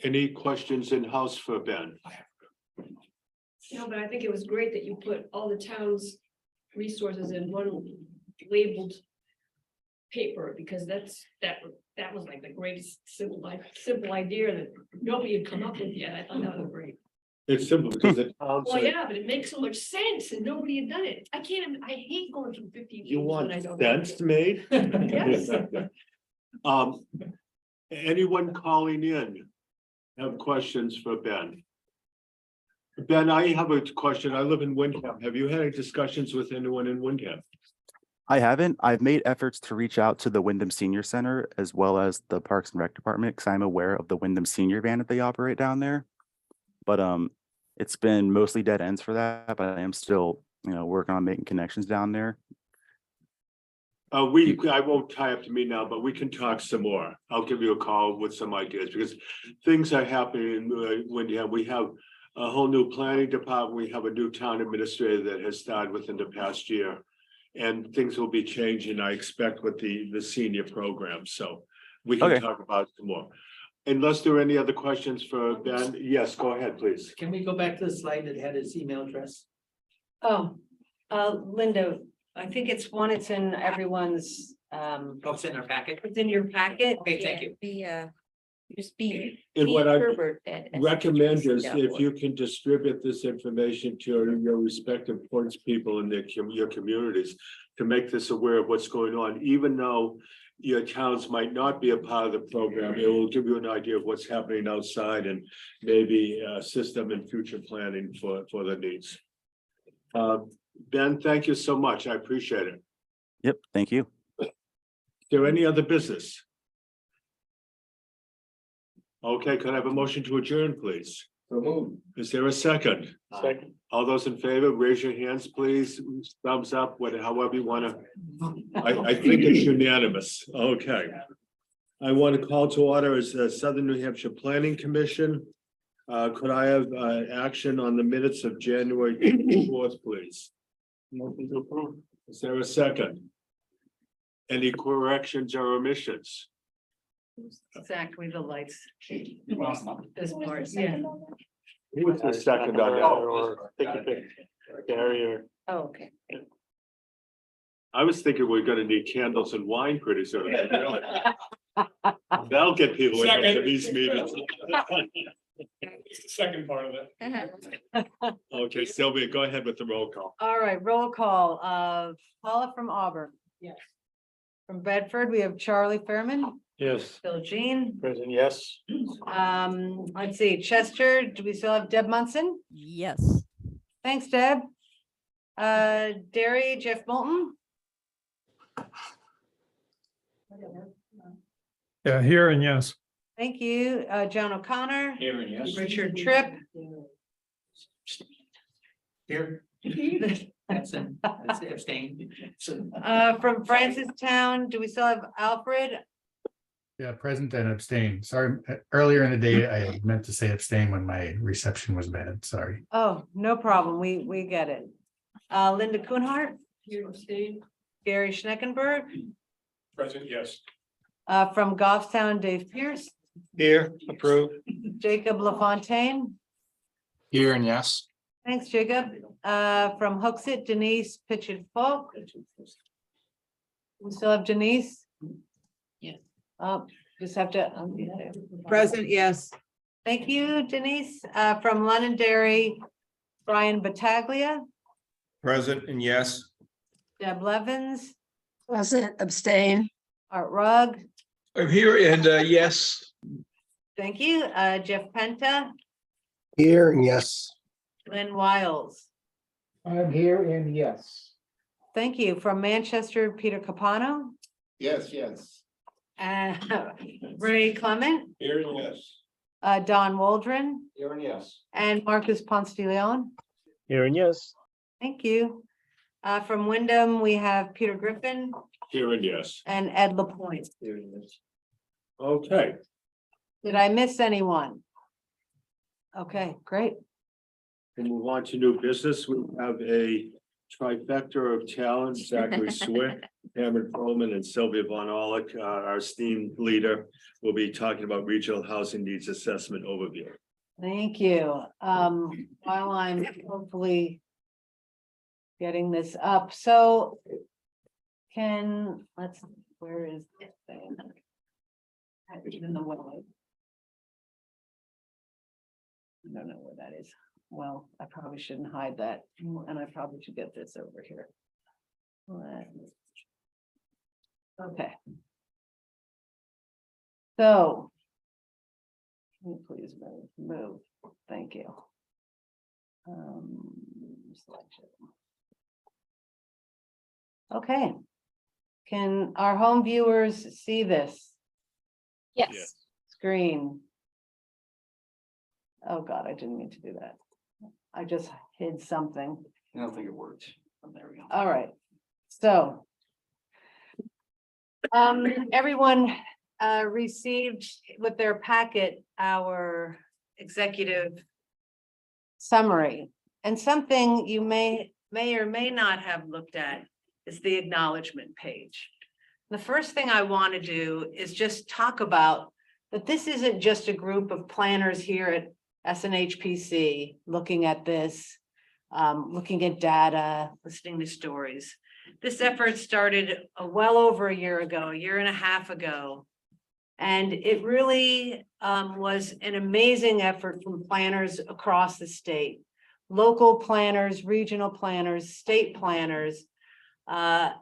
Any questions in-house for Ben? No, but I think it was great that you put all the town's resources in one labeled paper, because that was like the greatest simple idea that nobody had come up with yet. I thought that was great. It's simple because the town Well, said, yeah, but it makes so much sense and nobody had done it. I hate going through 50. you want when I don't sense made? Yes. Anyone calling in have questions for Ben? Ben, I have a question. I live in Windham. Have you had any discussions with anyone in Windham? I haven't. I've made efforts to reach out to the Wyndham Senior Center as well as the Parks and Rec Department, because I'm aware of the Wyndham Senior van that they operate down there. But it's been mostly dead ends for that, but I am still, working on making connections down there. I won't tie up to me now, but we can talk some more. I'll give you a call with some ideas because things are happening when we have a whole new planning department. We have a new town administrator that has started within the past year. And things will be changing, I expect, with the senior program. So we can Okay. talk about some more. Unless there are any other questions for Ben? Yes, go ahead, please. Can we go back to the slide that had his email address? Oh, Linda, I think it's in everyone's, Oh, it's in our packet. it's in your packet. Okay, thank you. Just be. And what I Herbert at recommend is if SNHPC.org. you can distribute this information to your respective points people in your communities to make this aware of what's going on, even though your towns might not be a part of the program, it will give you an idea of what's happening outside and maybe system and future planning for the needs. Ben, thank you so much. I appreciate it. Yep, thank you. Is there any other business? Okay, could I have a motion to adjourn, please? So move. Is there a second? Second. All those in favor, raise your hands, please. Thumbs up, however you want to. I think it's unanimous. Okay. I want to call to order as the Southern New Hampshire Planning Commission. Could I have action on the minutes of January 4th, please? Motion to approve. Is there a second? Any corrections or omissions? Exactly, the lights. This part, yeah. Who was the second on that? Gary or. Oh, okay. I was thinking we're gonna need candles and wine pretty soon. That'll get people into these meetings. It's the second part of it. Okay, Sylvia, go ahead with the roll call. All right, roll call of Paula from Auburn. Yes. From Bedford, we have Charlie Fairman, Yes. Bill Jean. Present, yes. Let's see, Chester, do we still have Deb Munson? Yes. Thanks, Deb. Derry, Jeff Moulton. Yeah, here and yes. Thank you. John O'Connor, Here and yes. Richard Tripp. Here. That's abstained. From Francistown, do we still have Alfred? Yeah, present and abstain. Sorry, earlier in the day, I meant to say abstain when my reception was bad. Sorry. Oh, no problem. We get it. Linda Kuhnhart, You abstain? Gary Schneckenberg, Present, yes. from Goffstown, Dave Pierce, Here, approve. Jacob LaFontaine. Here and yes. Thanks, Jacob. From Hooksett, Denise Pitchett Falk. We still have Denise? Yes. Just have to. Present, yes. Thank you, Denise. From Londonderry, Brian Battaglia, Present and yes. Deb Levens, Present, abstain. Art Rugg. I'm here and yes. Thank you. Jeff Penta, Here and yes. Lynn Wiles. I'm here and yes. Thank you. From Manchester, Peter Capano, Yes, yes. Ray Clement, Here and yes. Don Waldron, Here and yes. and Marcus Ponce de Leon. Here and yes. Thank you. From Wyndham, we have Peter Griffin Here and yes. and Ed Lapointe. Here and yes. Okay, Did I miss anyone? Okay, great. we'll move on to new business. We have a trifecta of talent, Zachary Swick, Herbert, Prolman, and Sylvia von Aulock, our esteemed leader, will be talking about regional housing needs assessment overview. Thank you. While I'm hopefully getting this up, so where is this thing? In the way. I don't know where that is. Well, I probably shouldn't hide that, and I probably should get this over here. Okay. So. Can you please move? Thank you. Selection. Okay. Can our home viewers see this Yes. screen? Oh God, I didn't mean to do that. I just hid something. I don't think it worked. Oh, there we go. All right, so Everyone received with their packet our executive summary. And something you may or may not have looked at is the acknowledgement page. The first thing I want to do is just talk about that this isn't just a group of planners here at SNHPC looking at this, looking at data, listening to stories. This effort started well over a year ago, a year and a half ago. And it really was an amazing effort from planners across the state, local planners, regional planners, state planners, a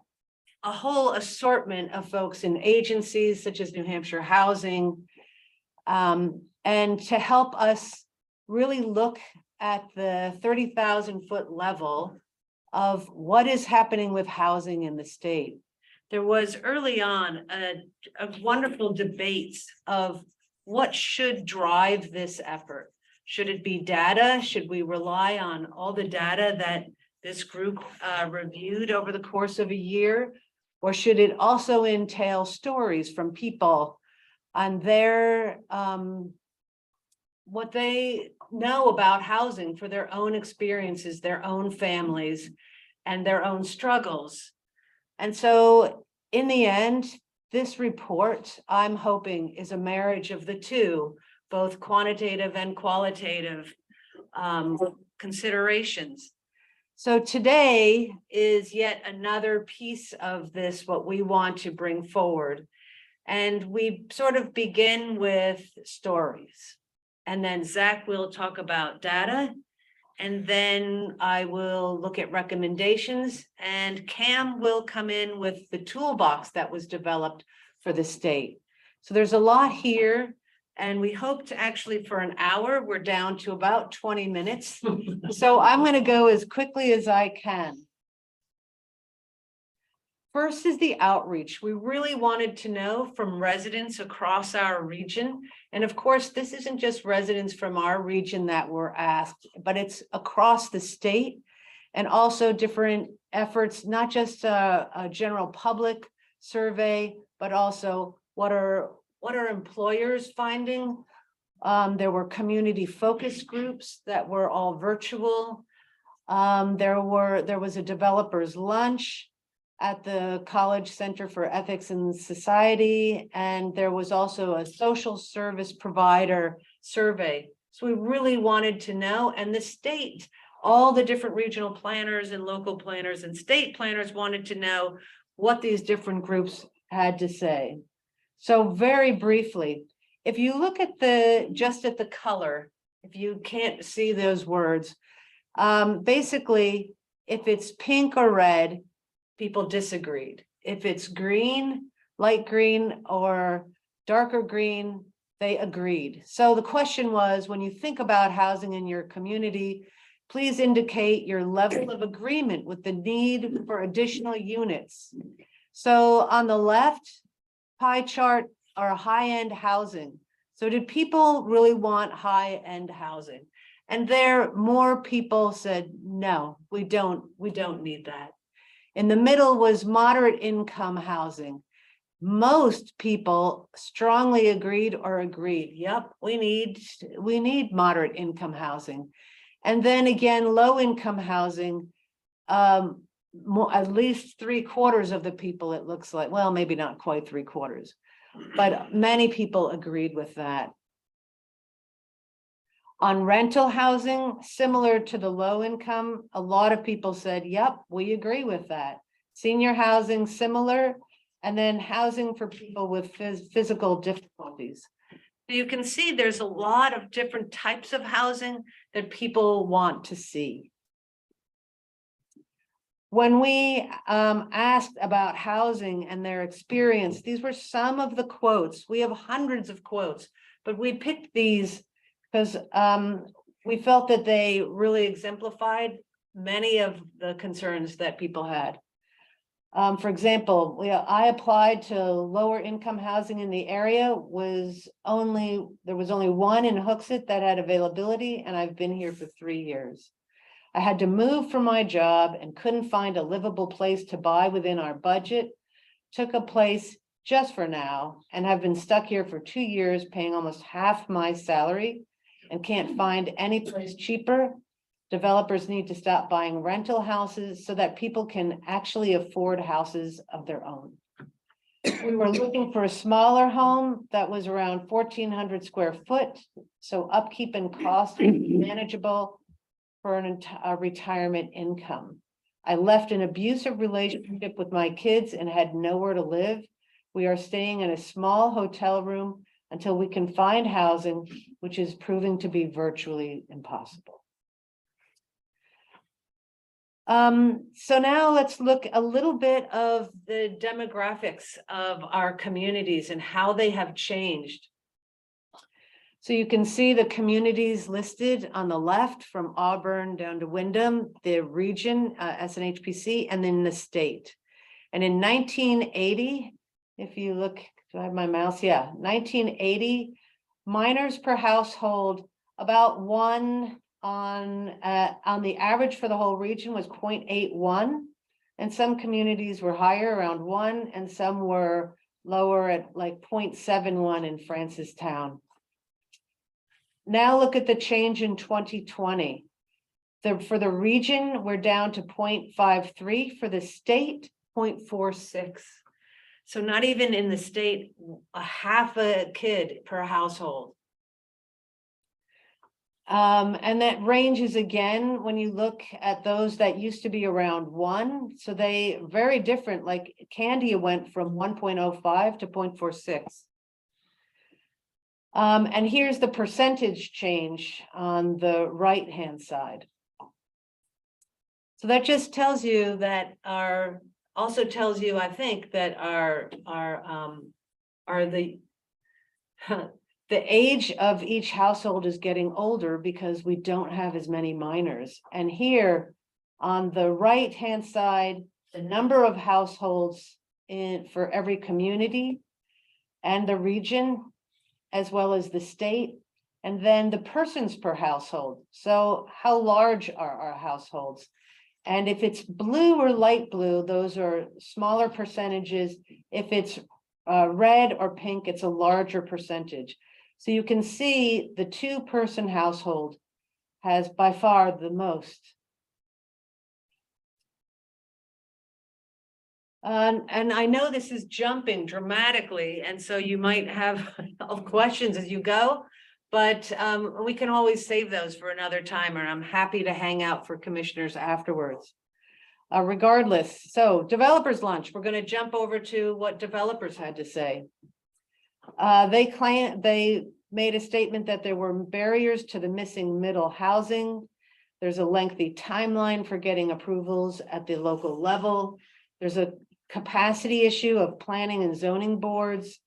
whole assortment of folks in agencies such as New Hampshire Housing, and to help us really look at the 30,000-foot level of what is happening with housing in the state. There was early on a wonderful debates of what should drive this effort. Should it be data? Should we rely on all the data that this group reviewed over the course of a year? Or should it also entail stories from people on their what they know about housing for their own experiences, their own families, and their own struggles? And so in the end, this report, I'm hoping, is a marriage of the two, both quantitative and qualitative considerations. So today is yet another piece of this, what we want to bring forward. And we sort of begin with stories. And then Zach will talk about data. And then I will look at recommendations, and Cam will come in with the toolbox that was developed for the state. So there's a lot here, and we hope to actually for an hour, we're down to about 20 minutes. So I'm going to go as quickly as I can. First is the outreach. We really wanted to know from residents across our region. And of course, this isn't just residents from our region that were asked, but it's across the state, and also different efforts, not just a general public survey, but also what are employers finding. There were community focus groups that were all virtual. There was a developers lunch at the College Center for Ethics and Society, and there was also a social service provider survey. So we really wanted to know, and the state, all the different regional planners and local planners and state planners wanted to know what these different groups had to say. So very briefly, if you look at just at the color, if you can't see those words, basically, if it's pink or red, people disagreed. If it's green, light green, or darker green, they agreed. So the question was, when you think about housing in your community, please indicate your level of agreement with the need for additional units. So on the left pie chart are high-end housing. So did people really want high-end housing? And there, more people said, no, we don't need that. In the middle was moderate income housing. Most people strongly agreed. Yep, we need moderate income housing. And then again, low income housing, at least 3/4 of the people, it looks like, well, maybe not quite 3/4, but many people agreed with that. On rental housing, similar to the low income, a lot of people said, yep, we agree with that. Senior housing, similar, and then housing for people with physical difficulties. You can see there's a lot of different types of housing that people want to see. When we asked about housing and their experience, these were some of the quotes. We have hundreds of quotes, but we picked these because we felt that they really exemplified many of the concerns that people had. For example, I applied to lower income housing in the area, there was only one in Hooksett that had availability, and I've been here for 3 years. I had to move from my job and couldn't find a livable place to buy within our budget. Took a place just for now, and have been stuck here for 2 years, paying almost half my salary and can't find any place cheaper. Developers need to stop buying rental houses so that people can actually afford houses of their own. We were looking for a smaller home that was around 1,400 square foot, so upkeep and cost would be manageable for a retirement income. I left an abusive relationship with my kids and had nowhere to live. We are staying in a small hotel room until we can find housing, which is proving to be virtually impossible. So now let's look a little bit of the demographics of our communities and how they have changed. So you can see the communities listed on the left from Auburn down to Windham, the region, SNHPC, and then the state. And in 1980, if you look, do I have my mouse? Yeah, 1980, minors per household, about one on the average for the whole region was 0.81. And some communities were higher, around 1, and some were lower at like 0.71 in Francistown. Now look at the change in 2020. For the region, we're down to 0.53, for the state, 0.46. So not even in the state, a half a kid per household. And that ranges again, when you look at those that used to be around 1, so they very different, like Candia went from 1.05 to 0.46. And here's the percentage change on the right-hand side. So that just tells you that also tells you, I think, that the age of each household is getting older because we don't have as many minors. And here on the right-hand side, the number of households for every community and the region, as well as the state, and then the persons per household. So how large are our households? And if it's blue or light blue, those are smaller percentages. If it's red or pink, it's a larger percentage. So you can see the 2-person household has by far the most. And I know this is jumping dramatically, and so you might have questions as you go, but we can always save those for another time, and I'm happy to hang out for commissioners afterwards. Regardless, so developers lunch, we're going to jump over to what developers had to say. They made a statement that there were barriers to the missing middle housing. There's a lengthy timeline for getting approvals at the local level. There's a capacity issue of planning and zoning boards,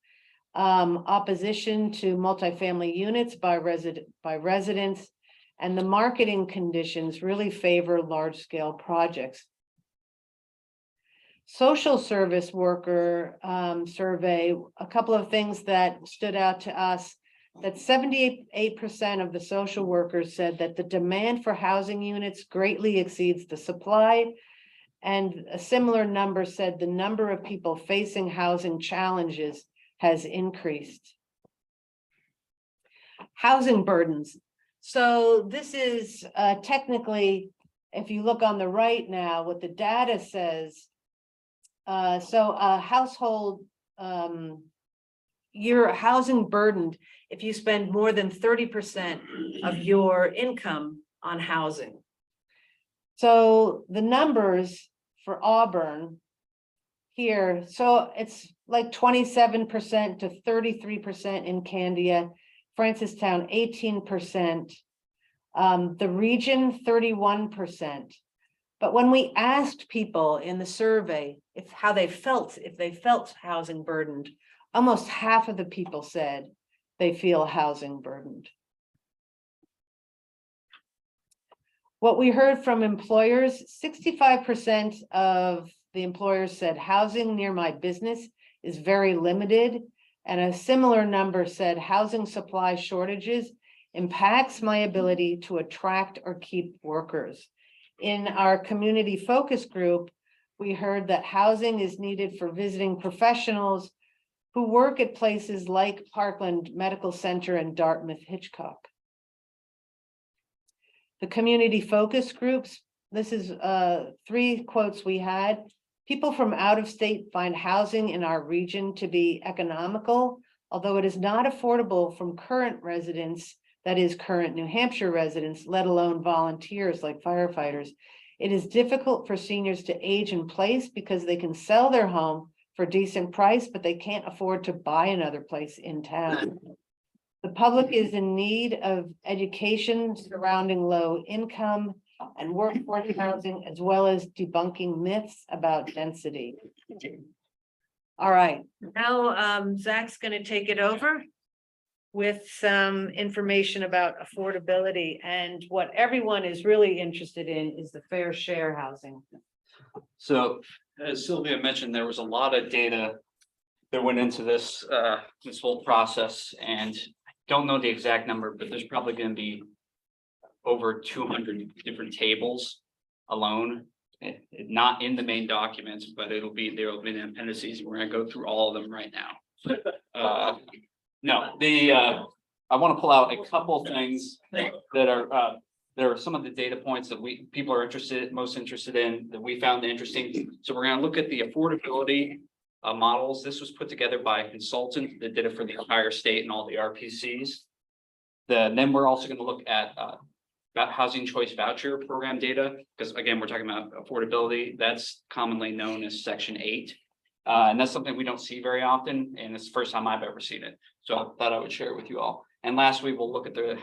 opposition to multifamily units by residents, and the marketing conditions really favor large-scale projects. Social service worker survey, a couple of things that stood out to us, that 78% of the social workers said that the demand for housing units greatly exceeds the supply. And a similar number said the number of people facing housing challenges has increased. Housing burdens. So this is technically, if you look on the right now, what the data says, so a household, you're housing burdened if you spend more than 30% of your income on housing. So the numbers for Auburn here, so it's like 27% to 33% in Candia, Francistown 18%, the region 31%. But when we asked people in the survey if they felt housing burdened, almost half of the people said they feel housing burdened. What we heard from employers, 65% of the employers said housing near my business is very limited. And a similar number said housing supply shortages impacts my ability to attract or keep workers. In our community focus group, we heard that housing is needed for visiting professionals, who work at places like Parkland Medical Center and Dartmouth Hitchcock. The community focus groups, this is 3 quotes we had. People from out of state find housing in our region to be economical, although it is not affordable from current residents, that is current New Hampshire residents, let alone volunteers like firefighters. It is difficult for seniors to age in place because they can sell their home for a decent price, but they can't afford to buy another place in town. The public is in need of education surrounding low income and workforce housing, as well as debunking myths about density. All right, now Zach's going to take it over with some information about affordability, and what everyone is really interested in is the fair share housing. So as Sylvia mentioned, there was a lot of data that went into this this whole process, and I don't know the exact number, but there's probably going to be over 200 different tables alone. Not in the main documents, but there will be in appendices. We're going to go through all of them right now. No, I want to pull out a couple things that are there are some of the data points that people are most interested in, that we found interesting. So we're going to look at the affordability models. This was put together by a consultant that did it for the entire state and all the RPCs. Then we're also going to look at about housing choice voucher program data, because again, we're talking about affordability. That's commonly known as Section 8. And that's something we don't see very often, and it's the first time I've ever seen it. So I thought I would share it with you all. And lastly, we'll look at the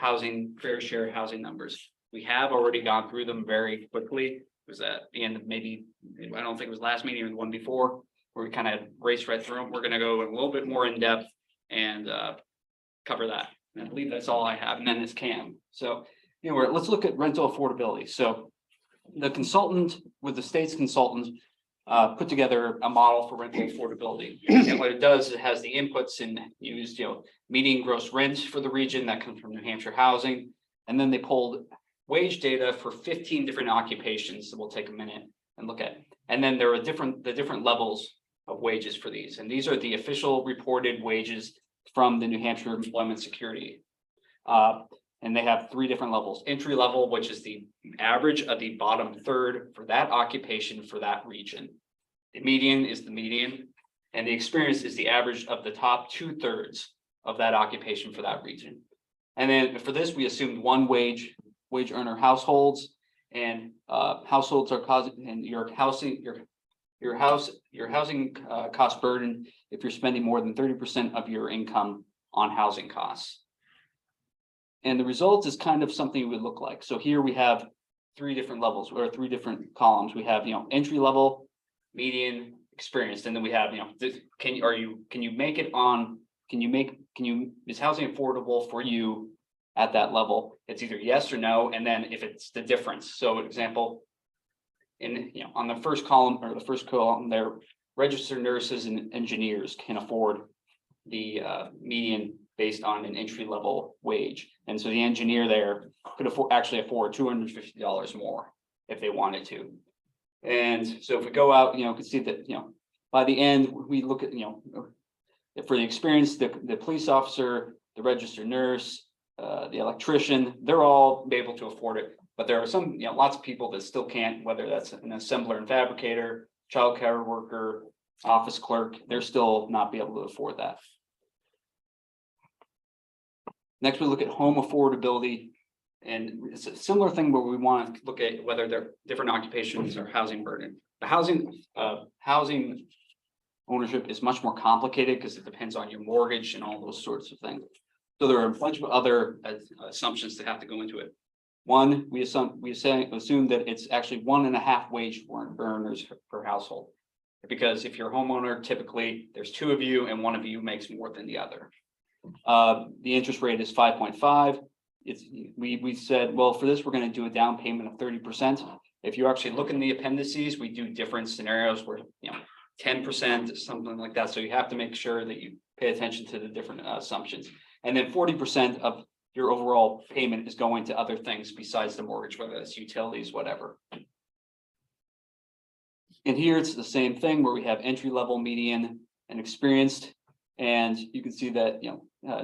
fair share housing numbers. We have already gone through them very quickly. It was at the end of maybe, I don't think it was last meeting or the one before, where we kind of raced right through them. We're going to go a little bit more in depth and cover that. And I believe that's all I have. And then it's Cam. So anyway, let's look at rental affordability. So the consultant with the state's consultant put together a model for rental affordability. And what it does, it has the inputs and used, median gross rent for the region that comes from New Hampshire Housing. And then they pulled wage data for 15 different occupations that we'll take a minute and look at. And then there are the different levels of wages for these. And these are the official reported wages from the New Hampshire Employment Security. And they have 3 different levels. Entry level, which is the average of the bottom third for that occupation for that region. The median is the median, and the experience is the average of the top 2/3 of that occupation for that region. And then for this, we assumed one wage earner households, and households are causing, and your housing cost burden if you're spending more than 30% of your income on housing costs. And the result is kind of something it would look like. So here we have 3 different levels, or 3 different columns. We have, entry level, median, experienced, and then we have, is housing affordable for you at that level? It's either yes or no, and then if it's the difference. So example, on the first column there, registered nurses and engineers can afford the median based on an entry level wage. And so the engineer there could afford $250 more if they wanted to. And so if we go out, you can see that, by the end, we look at, for the experience, the police officer, the registered nurse, the electrician, they're all be able to afford it. But there are some, lots of people that still can't, whether that's an assembler and fabricator, childcare worker, office clerk, they're still not be able to afford that. Next, we look at home affordability, and it's a similar thing where we want to look at whether they're different occupations or housing burden. The housing ownership is much more complicated because it depends on your mortgage and all those sorts of things. So there are a bunch of other assumptions that have to go into it. One, we assume that it's actually 1.5 wage earners per household, because if you're a homeowner, typically there's 2 of you and one of you makes more than the other. The interest rate is 5.5. We said, well, for this, we're going to do a down payment of 30%. If you actually look in the appendices, we do different scenarios where, 10%, something like that. So you have to make sure that you pay attention to the different assumptions. And then 40% of your overall payment is going to other things besides the mortgage, whether it's utilities, whatever. And here it's the same thing where we have entry level, median, and experienced. And you can see that,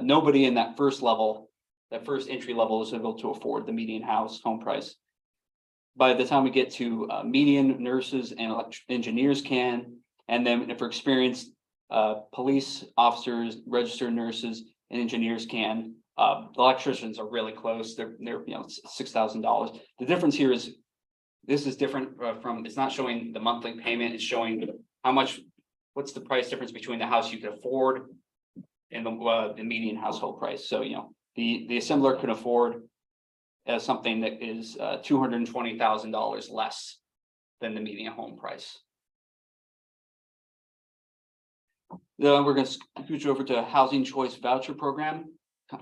nobody in that first level, that first entry level is able to afford the median home price. By the time we get to median, nurses and engineers can, and then for experienced police officers, registered nurses and engineers can. The electricians are really close. They're $6,000. The difference here is this is different from, it's not showing the monthly payment, it's showing how much, what's the price difference between the house you could afford and the median household price. So, the assembler could afford something that is $220,000 less than the median home price. Then we're going to switch over to Housing Choice Voucher Program,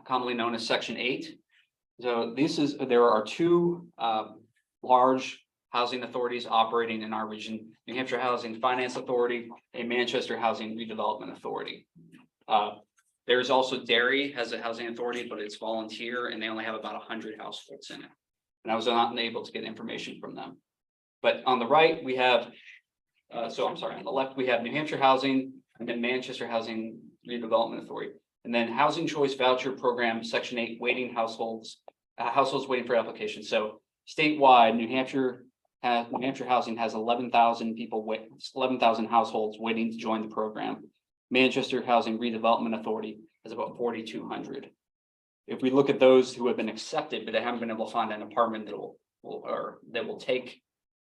commonly known as Section 8. So there are two large housing authorities operating in our region: New Hampshire Housing Finance Authority and Manchester Housing Redevelopment Authority. There's also Derry has a housing authority, but it's volunteer and they only have about 100 households in it. And I was not able to get information from them. But on the right, we have, on the left, we have New Hampshire Housing and then Manchester Housing Redevelopment Authority. And then Housing Choice Voucher Program, Section 8, waiting households waiting for application. So statewide, New Hampshire Housing has 11,000 households waiting to join the program. Manchester Housing Redevelopment Authority has about 4,200. If we look at those who have been accepted, but they haven't been able to find an apartment that will take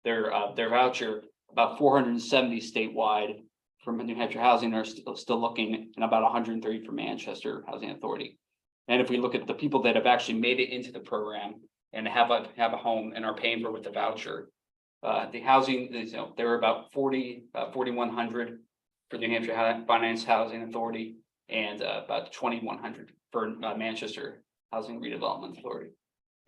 their voucher, about 470 statewide from New Hampshire Housing are still looking, and about 130 for Manchester Housing Authority. And if we look at the people that have actually made it into the program and have a home and are paying for with the voucher, the housing, there were about 4,100 for New Hampshire Finance Housing Authority and about 2,100 for Manchester Housing Redevelopment Authority.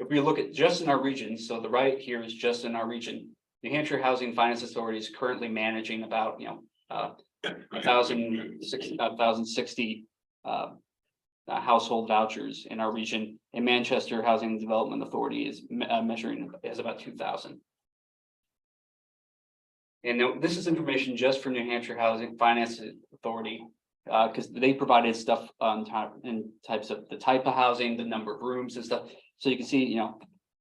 If we look at just in our region, so the right here is just in our region, New Hampshire Housing Finance Authority is currently managing about 1,060 household vouchers in our region, and Manchester Housing Development Authority is has about 2,000. And now, this is information just for New Hampshire Housing Finance Authority, because they provided stuff on types of the type of housing, the number of rooms and stuff. So you can see,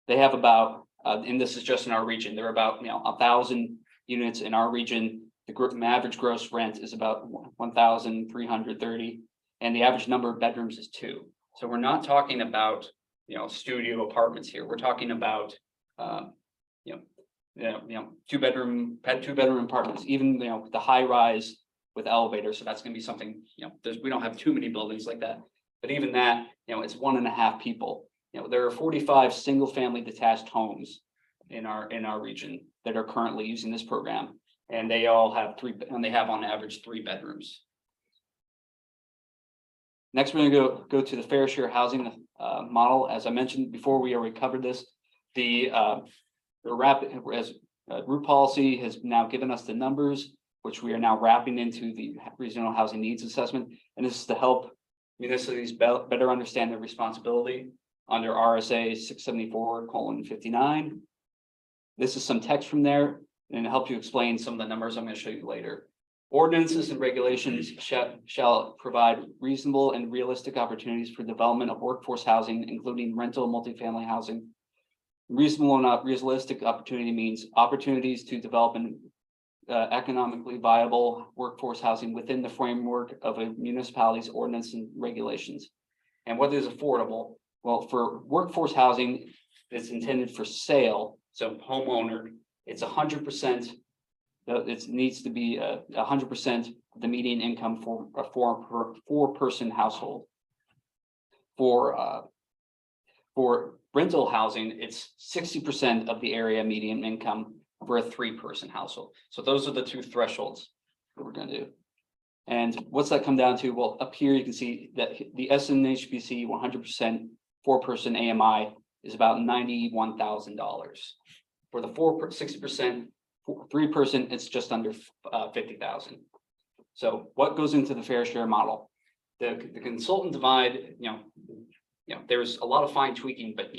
they have about, and this is just in our region, there are about 1,000 units in our region. The average gross rent is about 1,330, and the average number of bedrooms is 2. So we're not talking about studio apartments here. We're talking about two bedroom apartments, even the high rise with elevators. So that's going to be something, we don't have too many buildings like that, but even that, it's 1.5 people. There are 45 single family detached homes in our region that are currently using this program, and they all have they have on average 3 bedrooms. Next, we're going to go to the fair share housing model. As I mentioned before, we already covered this. The root policy has now given us the numbers, which we are now wrapping into the regional housing needs assessment. And this is to help municipalities better understand their responsibility under RSA 674:59. This is some text from there and to help you explain some of the numbers I'm going to show you later. Ordinances and regulations shall provide reasonable and realistic opportunities for development of workforce housing, including rental multifamily housing. Reasonable and not realistic opportunity means opportunities to develop an economically viable workforce housing within the framework of a municipality's ordinance and regulations. And what is affordable? Well, for workforce housing, it's intended for sale. So homeowner, it's 100%. It needs to be 100% of the median income for a four-person household. For rental housing, it's 60% of the area median income for a 3-person household. So those are the 2 thresholds that we're going to do. And what's that come down to? Well, up here you can see that the SNHPC 100% 4-person AMI is about $91,000. For the 60% 3-person, it's just under 50,000. So what goes into the fair share model? The consultant divide, there's a lot of fine tweaking, but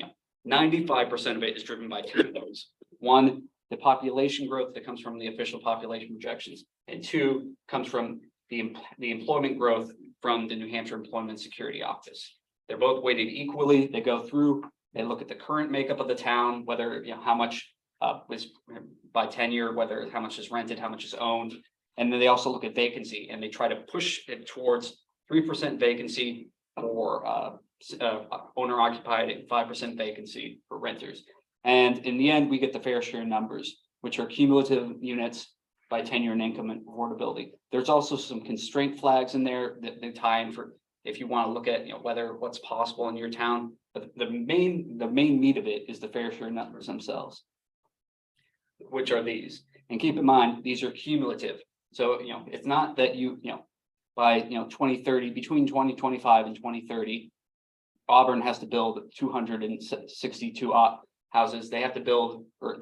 95% of it is driven by 2 of those. 1, the population growth that comes from the official population projections, and 2 comes from the employment growth from the New Hampshire Employment Security Office. They're both weighted equally. They go through, they look at the current makeup of the town, whether, how much was by tenure, whether how much is rented, how much is owned. And then they also look at vacancy, and they try to push it towards 3% vacancy for owner occupied and 5% vacancy for renters. And in the end, we get the fair share numbers, which are cumulative units by tenure and income and affordability. There's also some constraint flags in there that they tie in for if you want to look at whether what's possible in your town. But the main meat of it is the fair share numbers themselves, which are these. And keep in mind, these are cumulative. So it's not that by 2030, between 2025 and 2030, Auburn has to build 262 houses. They have to build, or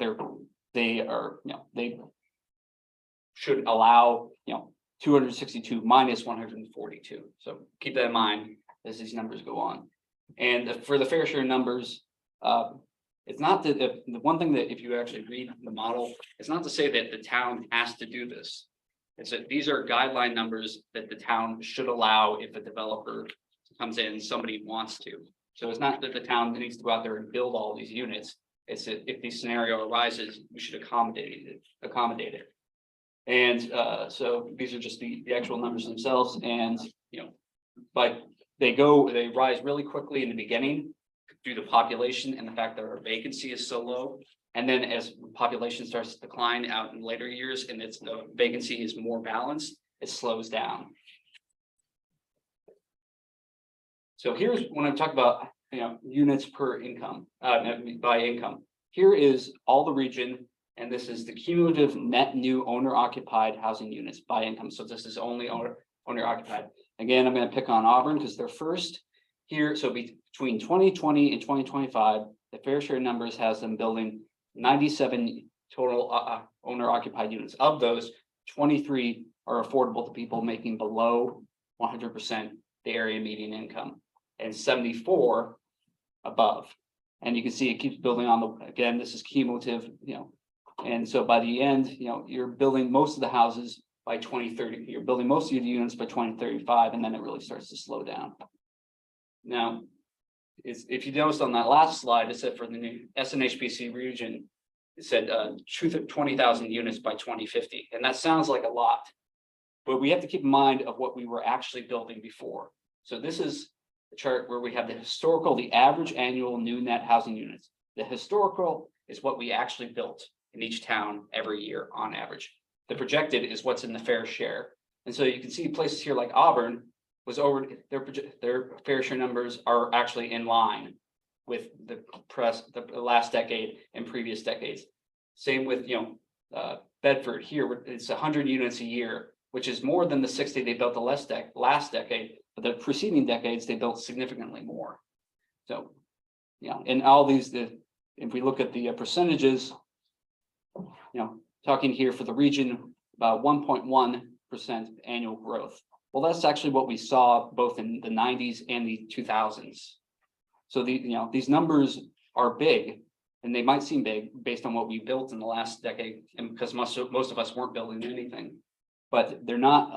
they should allow 262 minus 142. So keep that in mind as these numbers go on. And for the fair share numbers, it's not that the one thing that if you actually read the model, it's not to say that the town has to do this. It's that these are guideline numbers that the town should allow if a developer comes in, somebody wants to. So it's not that the town needs to go out there and build all these units. It's that if the scenario arises, we should accommodate it. And so these are just the actual numbers themselves. And but they rise really quickly in the beginning due to population and the fact that our vacancy is so low. And then as population starts to decline out in later years and the vacancy is more balanced, it slows down. So here's when I'm talking about units per income, by income. Here is all the region, and this is the cumulative net new owner occupied housing units by income. So this is only owner occupied. Again, I'm going to pick on Auburn because they're first here. So between 2020 and 2025, the fair share numbers has them building 97 total owner occupied units. Of those, 23 are affordable to people making below 100% the area median income, and 74 above. And you can see it keeps building on again, this is cumulative, and so by the end, you're building most of the houses by 2030, you're building most of your units by 2035, and then it really starts to slow down. Now, if you noticed on that last slide, it said for the new SNHPC region, it said 20,000 units by 2050. And that sounds like a lot, but we have to keep in mind of what we were actually building before. So this is the chart where we have the average annual new net housing units. The historical is what we actually built in each town every year on average. The projected is what's in the fair share. And so you can see places here like Auburn was over their fair share numbers are actually in line with the last decade and previous decades. Same with Bedford here, it's 100 units a year, which is more than the 60 they built the last decade, but the preceding decades they built significantly more. So in all these, if we look at the percentages, talking here for the region, about 1.1% annual growth. Well, that's actually what we saw both in the 90s and the 2000s. So these numbers are big, and they might seem big based on what we built in the last decade, and because most of us weren't building anything, but they're not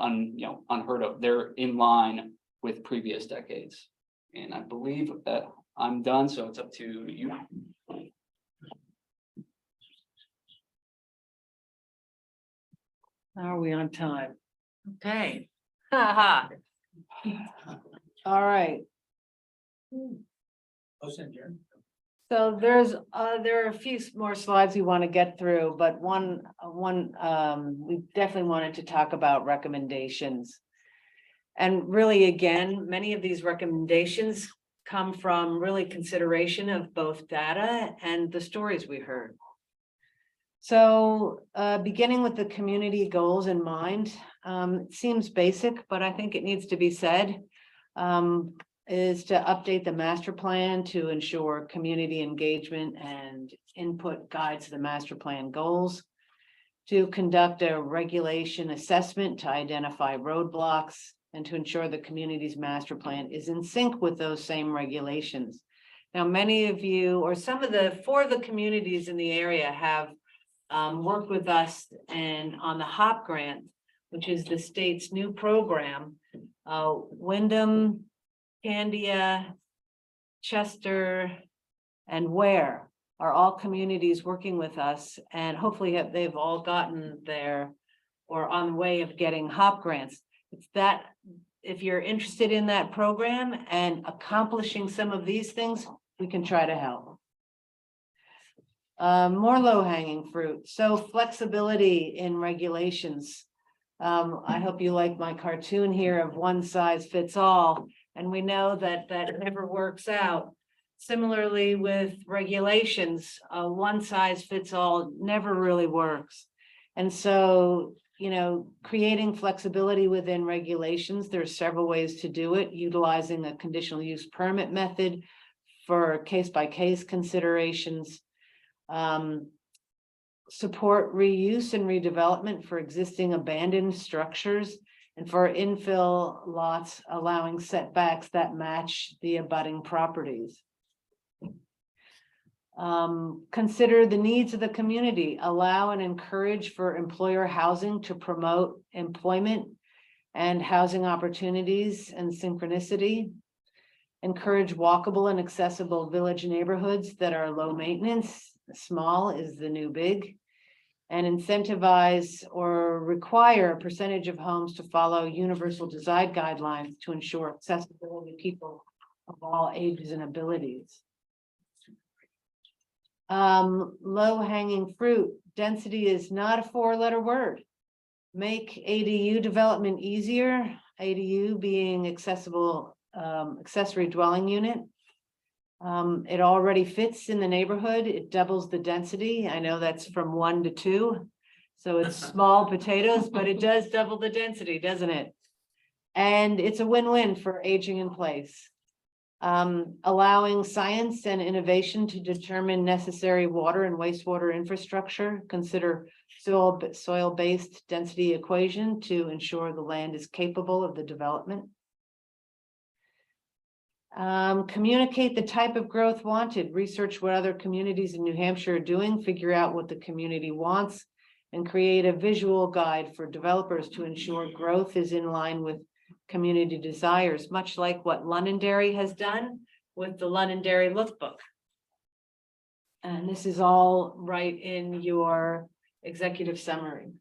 unheard of. They're in line with previous decades. And I believe that I'm done, so it's up to you. How are we on time? Okay. Ha ha. All right. So there are a few more slides we want to get through, but one we definitely wanted to talk about recommendations. And really, again, many of these recommendations come from really consideration of both data and the stories we heard. So beginning with the community goals in mind, it seems basic, but I think it needs to be said, is to update the master plan to ensure community engagement and input guides the master plan goals, to conduct a regulation assessment to identify roadblocks, and to ensure the community's master plan is in sync with those same regulations. Now, many of you, or four of the communities in the area have worked with us and on the HOP grant, which is the state's new program. Wyndham, Candia, Chester, and Ware are all communities working with us, and hopefully they've all gotten there or on the way of getting HOP grants. It's that, if you're interested in that program and accomplishing some of these things, we can try to help. More low-hanging fruit. So flexibility in regulations. I hope you like my cartoon here of one size fits all, and we know that that never works out. Similarly with regulations, one size fits all never really works. And so, creating flexibility within regulations, there are several ways to do it, utilizing a conditional use permit method for case-by-case considerations. Support reuse and redevelopment for existing abandoned structures, and for infill lots, allowing setbacks that match the abutting properties. Consider the needs of the community, allow and encourage for employer housing to promote employment and housing opportunities and synchronicity. Encourage walkable and accessible village neighborhoods that are low maintenance. Small is the new big. And incentivize or require a percentage of homes to follow universal design guidelines to ensure accessibility to people of all ages and abilities. Low-hanging fruit. Density is not a four-letter word. Make ADU development easier. ADU being accessible accessory dwelling unit. It already fits in the neighborhood. It doubles the density. I know that's from 1 to 2. So it's small potatoes, but it does double the density, doesn't it? And it's a win-win for aging in place. Allowing science and innovation to determine necessary water and wastewater infrastructure. Consider soil-based density equation to ensure the land is capable of the development. Communicate the type of growth wanted. Research what other communities in New Hampshire are doing, figure out what the community wants, and create a visual guide for developers to ensure growth is in line with community desires, much like what Londonderry has done with the Londonderry Lookbook. And this is all right in your executive summary.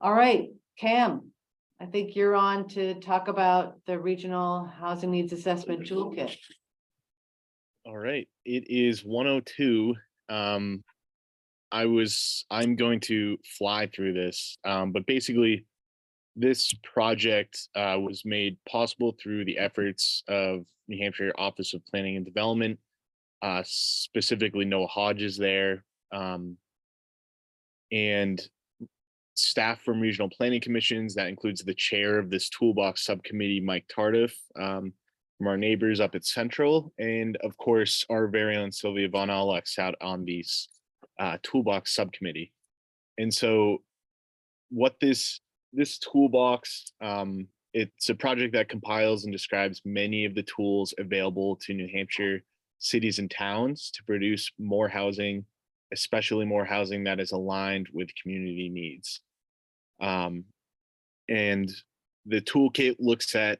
All right, Cam, I think you're on to talk about the Regional Housing Needs Assessment Toolkit. All right, it is 1:02. I'm going to fly through this, but basically this project was made possible through the efforts of New Hampshire Office of Planning and Development, specifically Noah Hodges there, and staff from regional planning commissions. That includes the chair of this toolbox subcommittee, Mike Tardif, from our neighbors up at Central, and of course our very own Sylvia von Aulock sat on these toolbox subcommittee. And so what this toolbox, it's a project that compiles and describes many of the tools available to New Hampshire cities and towns to produce more housing, especially more housing that is aligned with community needs. And the toolkit looks at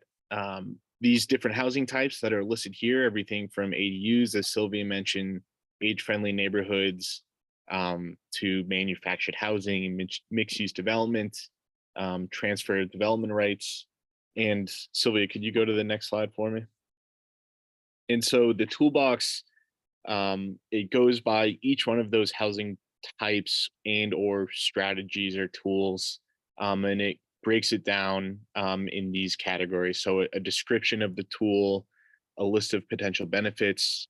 these different housing types that are listed here, everything from ADUs, as Sylvia mentioned, age-friendly neighborhoods, to manufactured housing and mixed-use development, transfer of development rights. And Sylvia, could you go to the next slide for me? And so the toolbox, it goes by each one of those housing types and or strategies or tools, and it breaks it down in these categories. So a description of the tool, a list of potential benefits,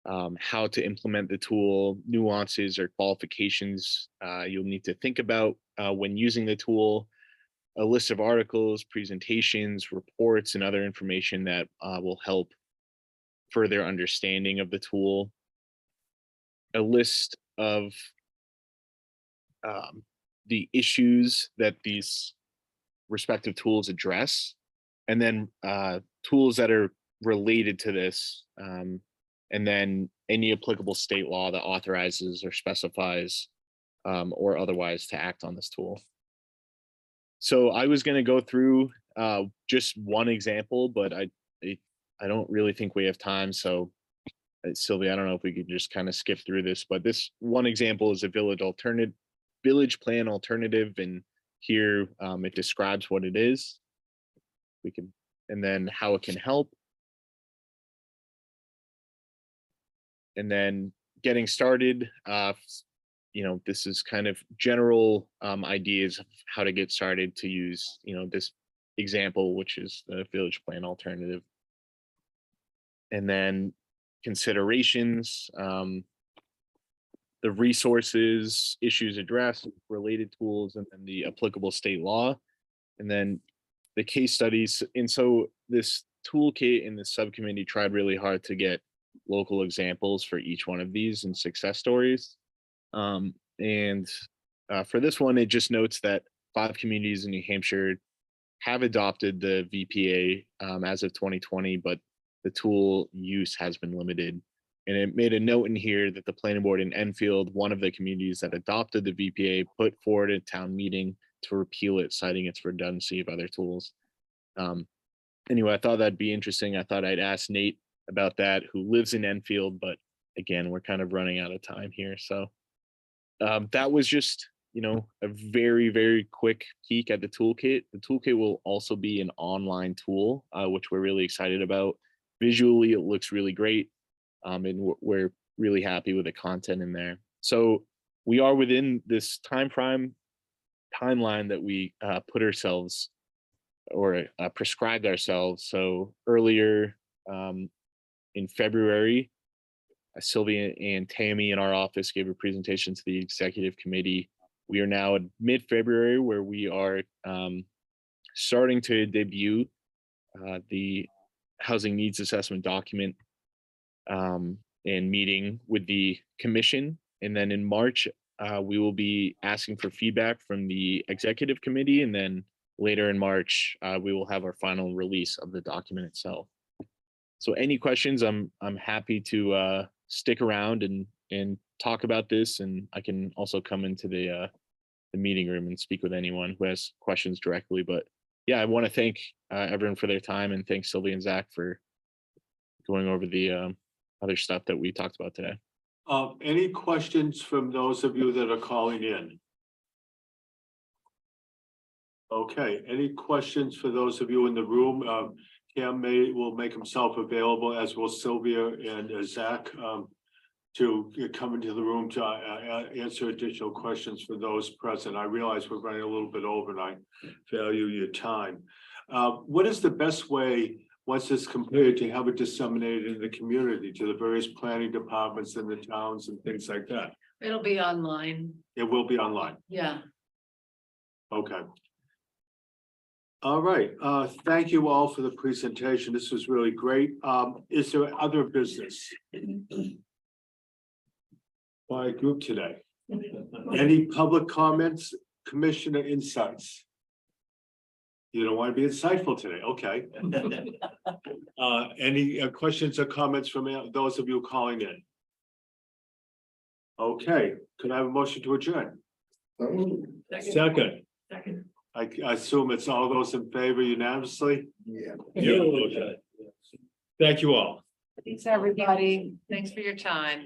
how to implement the tool, nuances or qualifications you'll need to think about when using the tool, a list of articles, presentations, reports, and other information that will help further understanding of the tool, a list of the issues that these respective tools address, and then tools that are related to this, and then any applicable state law that authorizes or specifies or otherwise to act on this tool. So I was gonna go through just one example, but I don't really think we have time, so Sylvia, I don't know if we could just kind of skip through this, but this one example is a village plan alternative, and here it describes what it is. We can, and then how it can help. And then getting started, this is kind of general ideas of how to get started to use, this example, which is the village plan alternative. And then considerations, the resources, issues addressed, related tools, and then the applicable state law, and then the case studies. And so this toolkit in the subcommittee tried really hard to get local examples for each one of these and success stories. For this one, it just notes that 5 communities in New Hampshire have adopted the VPA as of 2020, but the tool use has been limited. And it made a note in here that the planning board in Enfield, one of the communities that adopted the VPA, put forward a town meeting to repeal it, citing its redundancy of other tools. Anyway, I thought that'd be interesting. I thought I'd ask Nate about that, who lives in Enfield, but again, we're kind of running out of time here. So that was just, a very, very quick peek at the toolkit. The toolkit will also be an online tool, which we're really excited about. Visually, it looks really great. And we're really happy with the content in there. So we are within this timeline that we put ourselves or prescribed ourselves. So earlier in February, Sylvia and Tammy in our office gave a presentation to the executive committee. We are now at mid-February, where we are starting to debut the housing needs assessment document and meeting with the commission. And then in March, we will be asking for feedback from the executive committee. And then later in March, we will have our final release of the document itself. So any questions, I'm happy to stick around and talk about this. And I can also come into the meeting room and speak with anyone who has questions directly. But yeah, I want to thank everyone for their time, and thanks Sylvia and Zach for going over the other stuff that we talked about today. Any questions from those of you that are calling in? Okay, any questions for those of you in the room? Cam will make himself available, as will Sylvia and Zach, to come into the room to answer additional questions for those present. I realize we're running a little bit over, and I value your time. What is the best way, once it's completed, to have it disseminated in the community to the various planning departments in the towns and things like that? It'll be online. It will be online. Yeah. Okay. All right. Thank you all for the presentation. This was really great. Is there other business by group today? Any public comments, commissioner insights? You don't want to be insightful today. Okay. Any questions or comments from those of you calling in? Okay. Could I have a motion to adjourn? Second. I assume it's all those in favor unanimously? Yeah. Okay. Thank you all. Thanks, everybody. Thanks for your time.